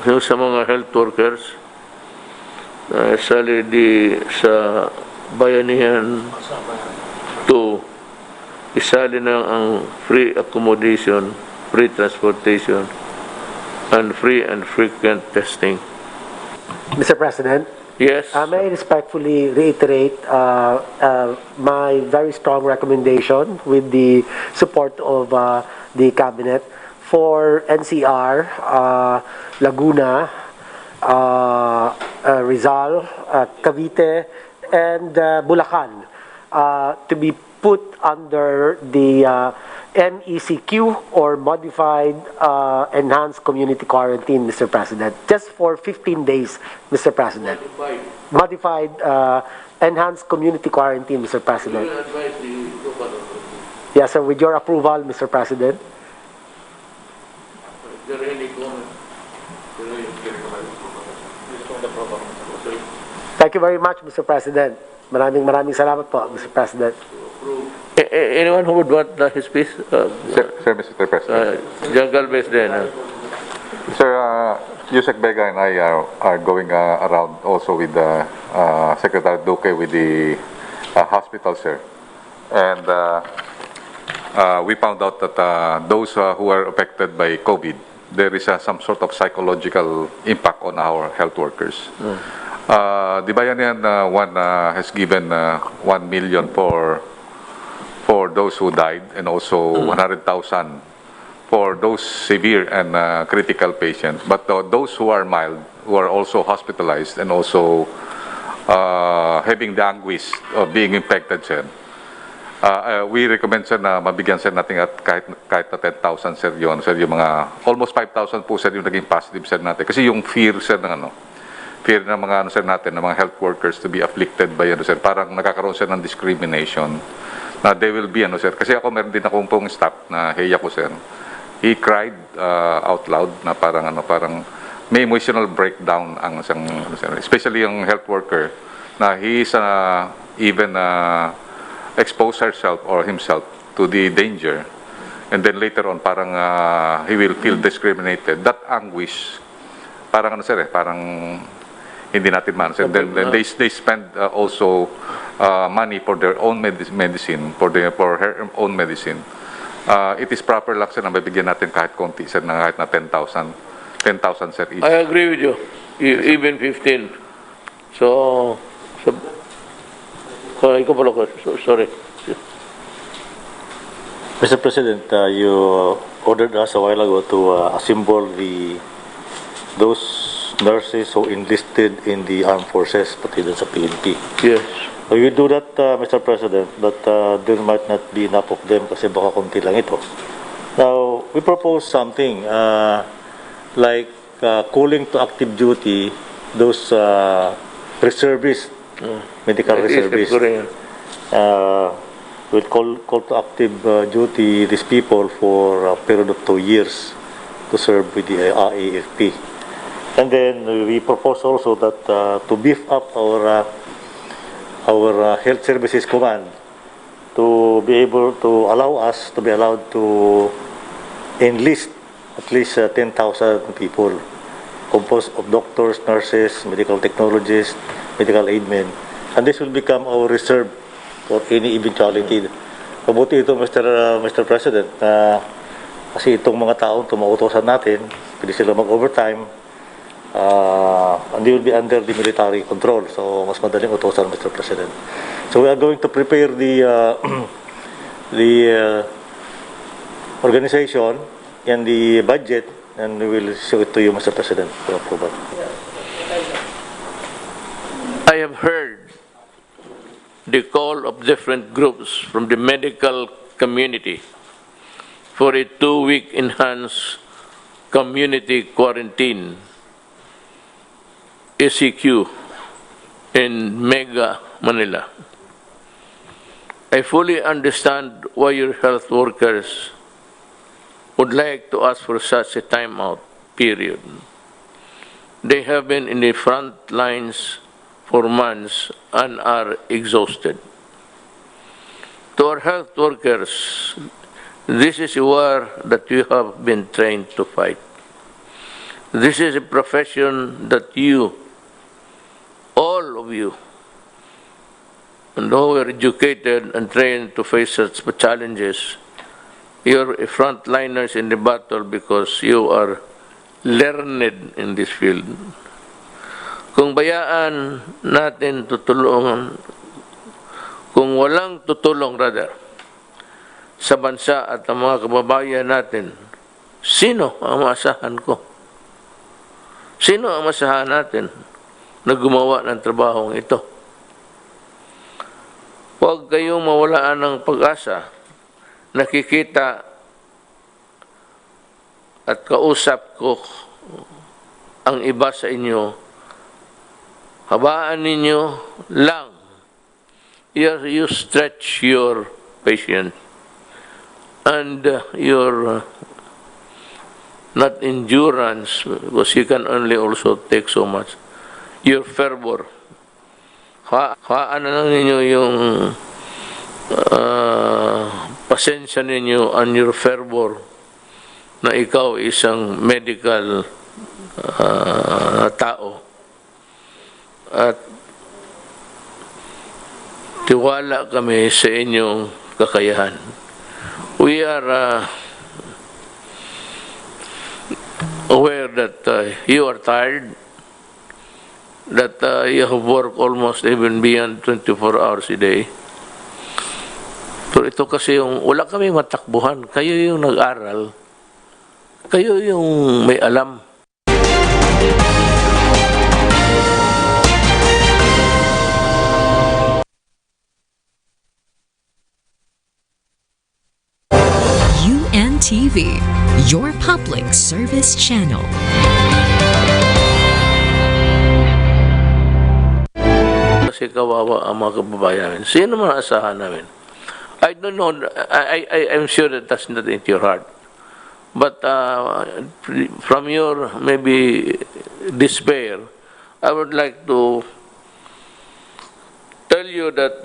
yung sa mga health workers, sa Bayanihan to isalin lang ang free accommodation, free transportation, and free and frequent testing. Mr. President, Yes. may I respectfully reiterate my very strong recommendation with the support of the Cabinet for NCR, Laguna, Rizal, Cavite, and Bulacan to be put under the MECQ or Modified Enhanced Community Quarantine, Mr. President, just for 15 days, Mr. President. Modified Enhanced Community Quarantine, Mr. President. Yes, sir, with your approval, Mr. President. Is there any comment? Thank you very much, Mr. President. Maraming salamat po, Mr. President. Anyone who would want his piece? Sir, Mr. President. John Galvez then. Sir, Yusek Vega and I are going around also with Secretary Duque with the hospital, sir. And we found out that those who are affected by COVID, there is some sort of psychological impact on our health workers. The Bayanihan one has given 1 million for those who died and also 100,000 for those severe and critical patients. But those who are mild, who are also hospitalized and also having the anguish of being infected, sir, we recommend, sir, na mabigyan, sir, natin at kahit na 10,000, sir, yun, sir, yung mga almost 5,000 po, sir, yung naging positive, sir, natin. Kasi yung fear, sir, ng fear ng mga sir natin, ng mga health workers to be afflicted by sir, parang nagkakaroon, sir, ng discrimination na they will be sir, kasi ako meron din akong pong staff na heya ko, sir, he cried out loud na parang may emotional breakdown ang sir, especially yung health worker na he is even expose herself or himself to the danger, and then later on parang he will feel discriminated. That anguish parang sir, parang hindi natin man, sir. Then they spend also money for their own medicine, for her own medicine. It is proper lang, sir, na mabibigyan natin kahit konti, sir, na kahit na 10,000, sir, each. I agree with you. Even 15. So sorry. Mr. President, you ordered us a while ago to assemble those nurses who enlisted in the armed forces, pati dun sa PNP. Yes. We will do that, Mr. President, but there might not be enough of them kasi baka konti lang ito. Now, we propose something like calling to active duty those reservists, medical reservists. We'll call to active duty these people for a period of 2 years to serve with the AFP. And then we propose also that to beef up our health services command, to be able to allow us to be allowed to enlist at least 10,000 people composed of doctors, nurses, medical technologists, medical aid men. And this will become our reserve for any eventuality. Mabuti ito, Mr. President, kasi itong mga taong tumautosan natin, pwede sila mag-overtime, and they will be under the military control. So, mas madaling utosan, Mr. President. So, we are going to prepare the organization and the budget, and we will show it to you, Mr. President, for approval. I have heard the call of different groups from the medical community for a 2-week enhanced community quarantine, ECQ, in Mega Manila. I fully understand why your health workers would like to ask for such a timeout period. They have been in the front lines for months and are exhausted. To our health workers, this is a war that you have been trained to fight. This is a profession that you, all of you, and who are educated and trained to face such challenges, you're frontliners in the battle because you are learned in this field. Kung bayaan natin tutulungan, kung walang tutulong rather, sa bansa at ang mga kababayan natin, sino ang maasahan ko? Sino ang maasahan natin na gumawa ng trabahong ito? Huwag kayong mawalaan ng pag-asa. Nakikita at kausap ko ang iba sa inyo. Habaan ninyo lang. You stretch your patience and your not endurance, because you can only also take so much. Your fervor. Haan na lang ninyo yung pasensya ninyo and your fervor na ikaw isang medical tao. At tiwala kami sa inyong kakayahan. We are aware that you are tired, that you have worked almost even beyond 24 hours a day. Pero ito kasi yung wala kami matakbuhan. Kayo yung nag-aral. Kayo yung may alam. UNTV, your public service channel. Kasi kawawa ang mga kababayan. Sino man asahan namin? I don't know. I'm sure that that's not into your heart. But from your maybe despair, I would like to tell you that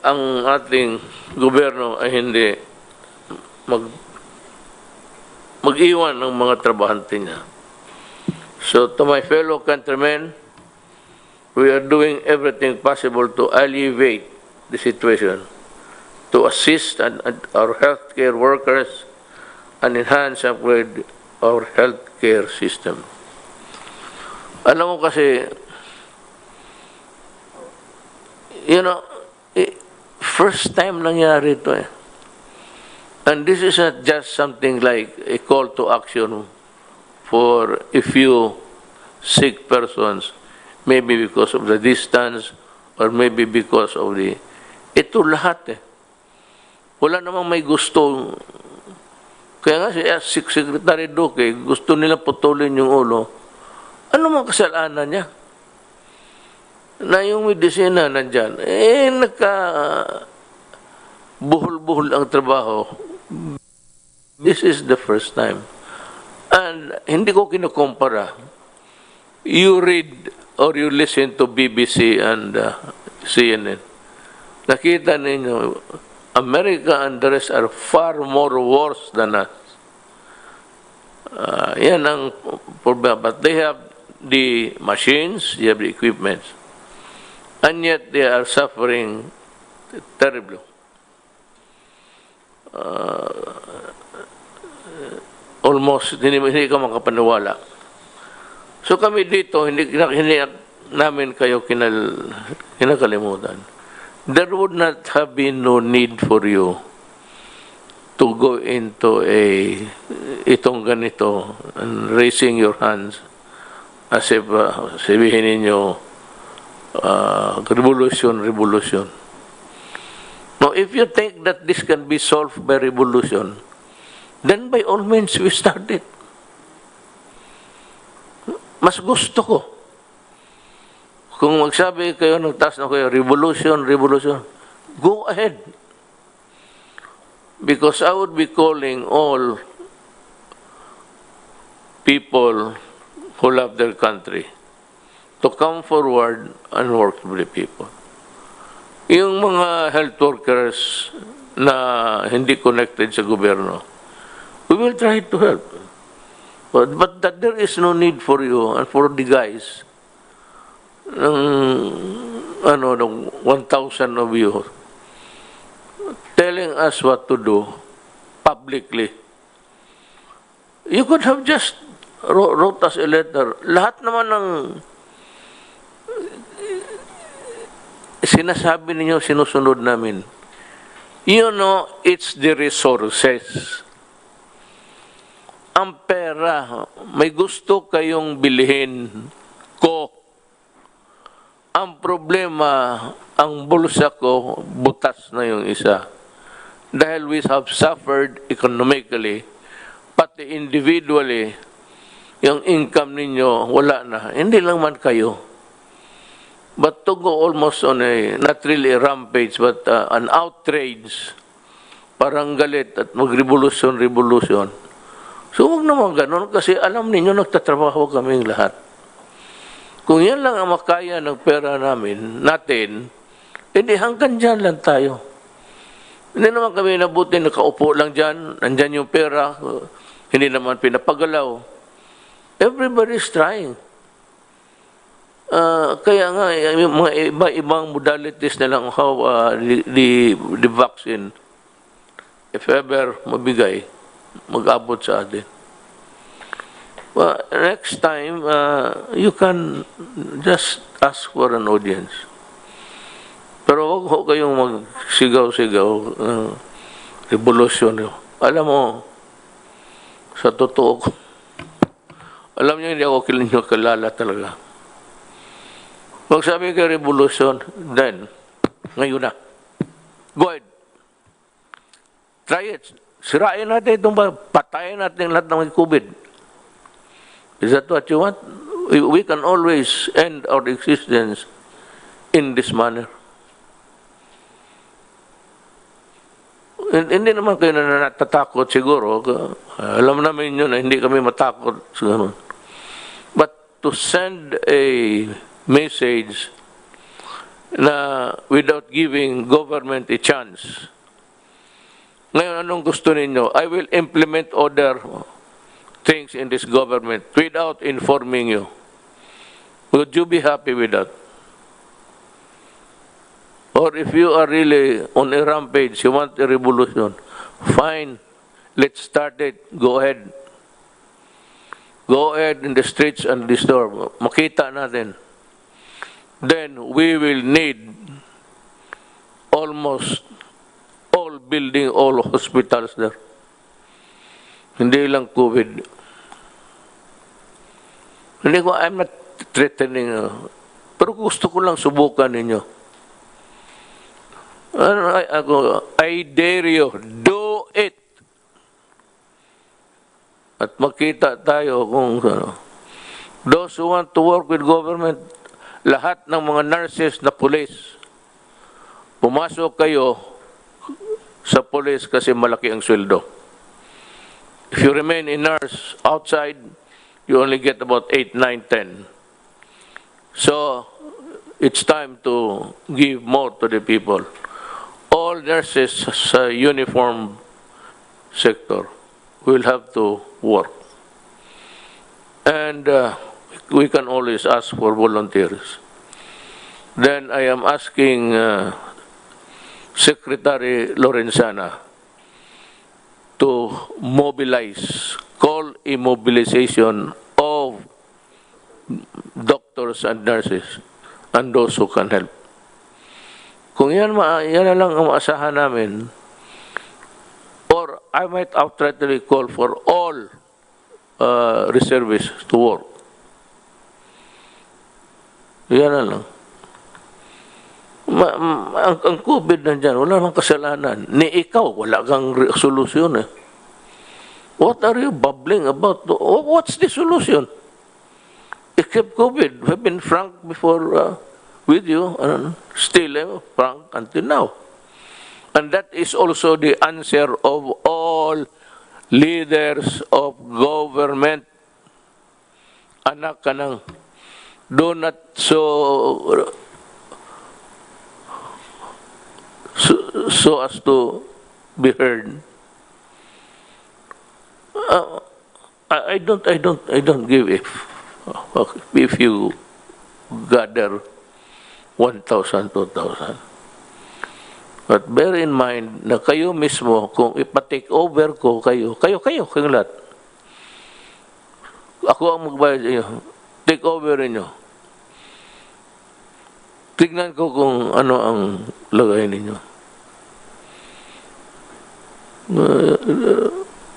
ang ating gobyerno ay hindi mag-iwan ng mga trabahante niya. So to my fellow countrymen, we are doing everything possible to alleviate the situation, to assist our healthcare workers and enhance upgrade our healthcare system. Alam mo kasi, you know, first time nangyari ito eh. And this is not just something like a call to action for a few sick persons, maybe because of the distance or maybe because of the... Ito lahat eh. Wala namang may gusto. Kaya nga si Secretary Duque, gusto nila putulin yung ulo. Ano mang kasalanan niya? Na yung medisina nandyan, buhol-buhol ang trabaho. This is the first time. And hindi ko kinukumpara. You read or you listen to BBC and CNN. Nakita ninyo America and the rest are far more worse than us. Yan ang problema. But they have the machines, they have the equipment, and yet they are suffering terribly. Almost, hindi ka makapaniwala. So kami dito, hindi namin kayo kinakalimutan. There would not have been no need for you to go into itong ganito and raising your hands as if sabihin ninyo revolution. Now, if you think that this can be solved by revolution, then by all means we start it. Mas gusto ko. Kung magsabi kayo, nagtaas na kayo, revolution, go ahead. Because I would be calling all people who love their country to come forward and work with the people. Yung mga health workers na hindi connected sa gobyerno, we will try to help. But that there is no need for you and for the guys ng 1,000 of you telling us what to do publicly. You could have just wrote us a letter. Lahat naman ng sinasabi ninyo, sinusunod namin. You know, it's the resources. Ang pera, may gusto kayong bilhin ko. Ang problema, ang bulsa ko, butas na yung isa. Dahil we have suffered economically, pati individually, yung income ninyo, wala na. Hindi lang man kayo. But to go almost on not really a rampage, but an outrage, parang galit at mag-revolution. So huwag naman ganun, kasi alam ninyo, nagtatrabaho kaming lahat. Kung yan lang ang makaya ng pera natin, hindi hanggang dyan lang tayo. Hindi naman kami nabuti, nakaupo lang dyan, nandyan yung pera, hindi naman pinapagalaw. Everybody's trying. Kaya nga, yung mga ibang modalities na lang how the vaccine, if ever mabigay, mag-abot sa atin. Well, next time, you can just ask for an audience. Pero huwag ho kayong magsigaw-sigaw revolution. Alam mo, sa totoo ko, alam niyo, hindi ako kilala talaga. Magsabi kayo revolution, then, ngayon na. Go ahead. Try it. Sirain natin itong patayin natin lahat ng COVID. Is that what you want? We can always end our existence in this manner. Hindi naman kayo na natatakot siguro. Alam namin yun na hindi kami matakot. But to send a message na without giving government a chance. Ngayon, anong gusto ninyo? I will implement other things in this government without informing you. Would you be happy with that? Or if you are really on a rampage, you want a revolution, fine, let's start it, go ahead. Go ahead in the streets and the store, makita natin. Then we will need almost all building, all hospitals there. Hindi lang COVID. Hindi ko, I'm not threatening. Pero gusto ko lang subukan ninyo. I dare you, do it. At makita tayo kung those who want to work with government, lahat ng mga nurses na police, pumasok kayo sa police kasi malaki ang sweldo. If you remain a nurse outside, you only get about 8, 9, 10. So, it's time to give more to the people. All all nurses sa uniform sector will have to work. And we can always ask for volunteers. Then I am asking Secretary Lorenzana to mobilize, call a mobilization of doctors and nurses and those who can help. Kung yan na lang ang maasahan namin, or I might outrightly call for all reservists to work. Yan na lang. Ang COVID nandyan, wala nang kasalanan. Ni ikaw, wala kang solusyon eh. What are you bubbling about? What's the solution? Except COVID. We've been frank before with you, and still frank until now. And that is also the answer of all leaders of government. Anak ka nang, do not so as to be heard. I don't give if you gather 1,000, 2,000. But bear in mind na kayo mismo, kung ipa-take over ko kayo lahat. Ako ang magbayad sa inyo. Take over ninyo. Tignan ko kung ano ang lagay ninyo.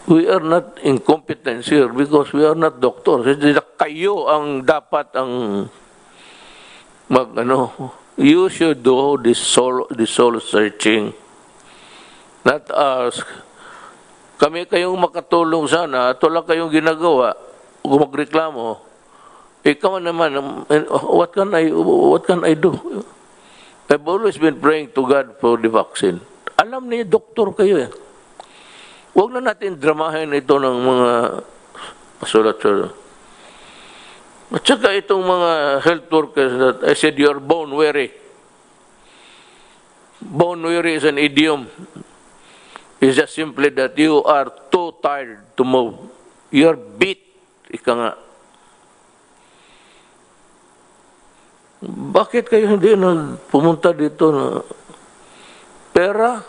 We are not incompetent here because we are not doctors. Kayo ang dapat ang you should do the soul searching, not us. Kami kayong makatulong sana, ito lang kayong ginagawa, kung magreklamo, ikaw naman, what can I do? I've always been praying to God for the vaccine. Alam niya, doktor kayo eh. Huwag na natin dramahin ito ng mga pasulat-sulat. At saka itong mga health workers that I said you are bone weary. Bone weary is an idiom. It's just simply that you are too tired to move. You are beat. Ika nga. Bakit kayo hindi pumunta dito na pera?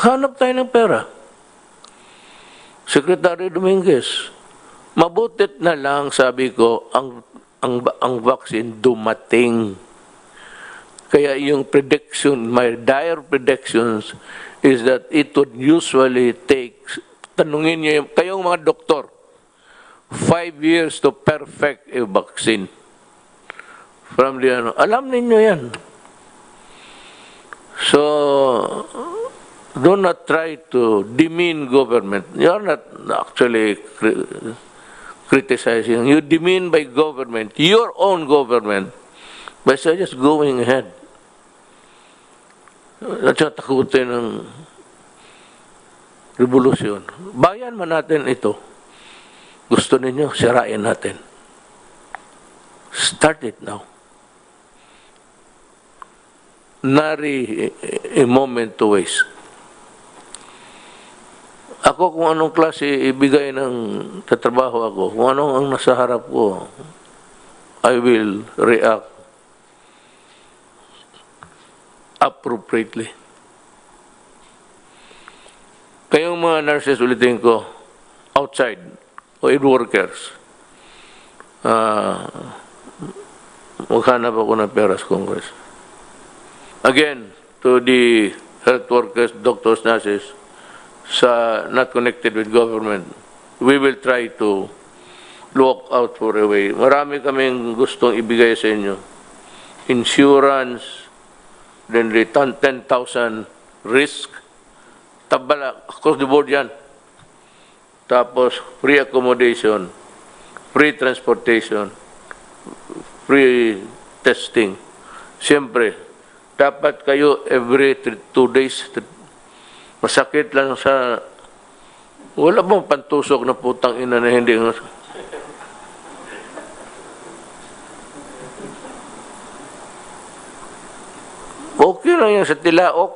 Hanap tayo ng pera. Secretary Dominguez, mabutit na lang, sabi ko, ang vaccine dumating. Kaya yung prediction, my dire predictions is that it would usually take, tanungin niyo, kayong mga doktor, 5 years to perfect a vaccine. From the alam ninyo yan. So, do not try to demean government. You are not actually criticizing. You demean by government, your own government, by just going ahead. At saka takutin ng revolusyon. Bayan man natin ito. Gusto ninyo, sirain natin. Start it now. Nari a moment to waste. Ako kung anong klase ibigay ng tatrabaho ako, kung anong ang nasa harap ko, I will react appropriately. Kayong mga nurses, ulitin ko, outside, o aid workers, maghanap ako ng pera sa Congress. Again, to the health workers, doctors, nurses, not connected with government, we will try to look out for a way. Marami kaming gustong ibigay sa inyo. Insurance, then return 10,000 risk, tabala, across the board yan. Tapos, free accommodation, free transportation, free testing. Siyempre, dapat kayo every 2 days, masakit lang sa, wala bang pantusok na putang ina na hindi. Okay lang yan sa tilaok.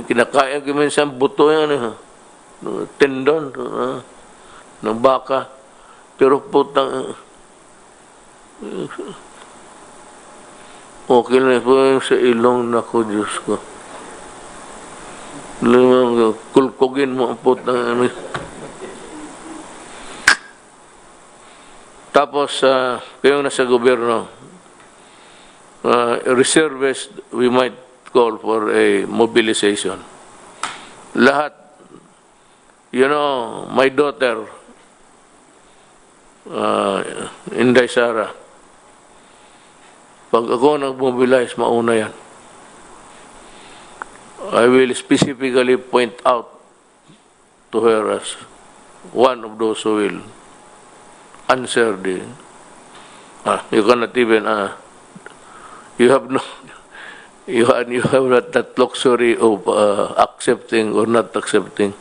kinakain ko minsan buto yan, tendon, ng baka. Pero putang, okay na po yung sa ilong na ko, Diyos ko. Kulkugin mo ang putang. Tapos, kayong nasa gobyerno, reservists, we might call for a mobilization. Lahat, you know, my daughter, Inday Sara, pag ako nag-mobilize, mauna yan. I will specifically point out to her as one of those who will answer the, you cannot even, you have no, you have not that luxury of accepting or not accepting.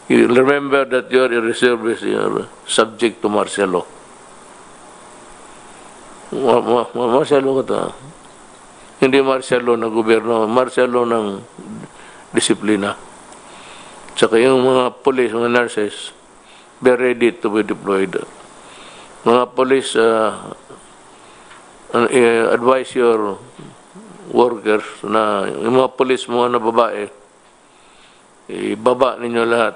You remember that you are a reservist, you are subject to martial law. Martial law ka to. Hindi martial law ng gobyerno, martial law ng disiplina. Tsaka yung mga police, mga nurses, be ready to be deployed. Mga police, advise your workers na yung mga police mga na babae, ibaba ninyo lahat.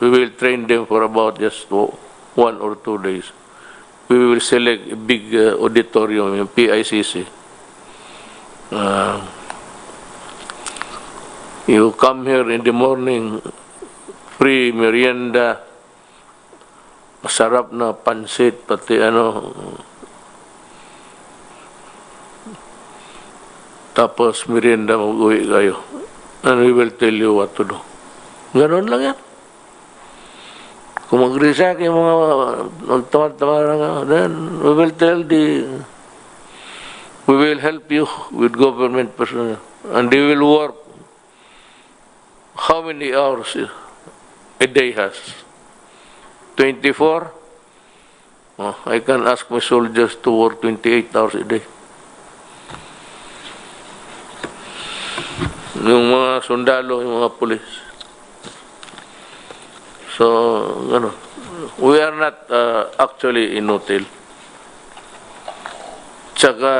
We will train them for about just 1 or 2 days. We will select a big auditorium, yung PICC. You come here in the morning, free merienda, masarap na pansit, pati tapos merienda, mag-uwi kayo. And we will tell you what to do. Ganon lang yan. Kung mag-resack yung mga magtamad-tamad, then we will tell we will help you with government personnel. And they will work how many hours a day has? 24? Oh, I can ask my soldiers to work 28 hours a day. Yung mga sundalo, yung mga pulis. So, we are not actually inutil. Tsaka,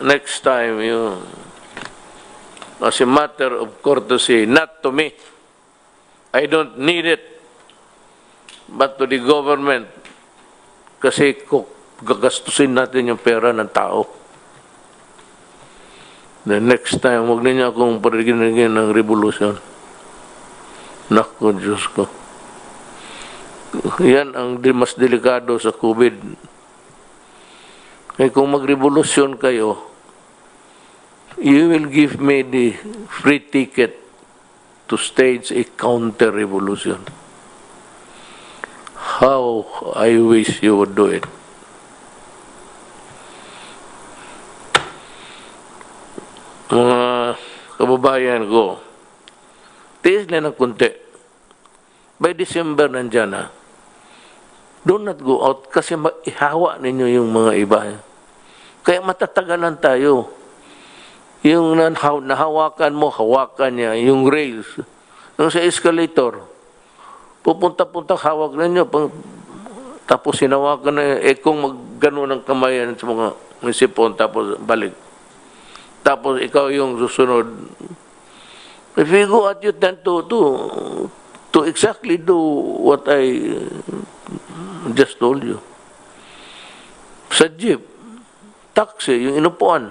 next time, as a matter of courtesy, not to me, I don't need it, but to the government, kasi gagastusin natin yung pera ng tao. The next time, huwag niya akong parigin ng revolution. Naku, Diyos ko. Yan ang mas delikado sa COVID. Kaya kung magrevolusyon kayo, you will give me the free ticket to stage a counter-revolution. How I wish you would do it. Mga kababayan ko, tiis na ng kunti. By December nandyan na. Do not go out kasi ihawa ninyo yung mga iba. Kaya matatagalan tayo. Yung nahawakan mo, hawakan niya. Yung rails. Yung sa escalator. Pupunta-punta, hawak ninyo. Tapos sinawakan na kung maggano ng kamayan sa mga sipon, tapos balik. Tapos ikaw yung susunod. If you go out, you tend to exactly do what I just told you. Sa jeep, taxi, yung inupuan.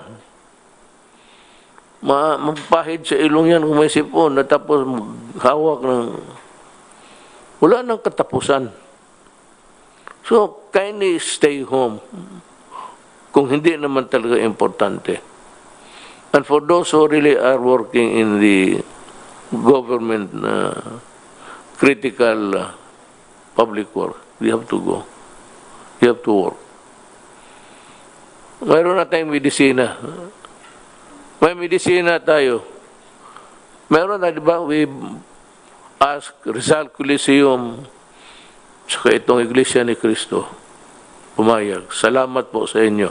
Magpahid sa ilong yan kung may sipon, na tapos hawak ng... Wala nang katapusan. So, kindly stay home kung hindi naman talaga importante. And for those who really are working in the government critical public work, we have to go. We have to work. Mayroon na tayong medisina. May medisina tayo. Meron na, di ba? We ask Rizal Coliseum saka itong Iglesia ni Cristo pumayag. Salamat po sa inyo.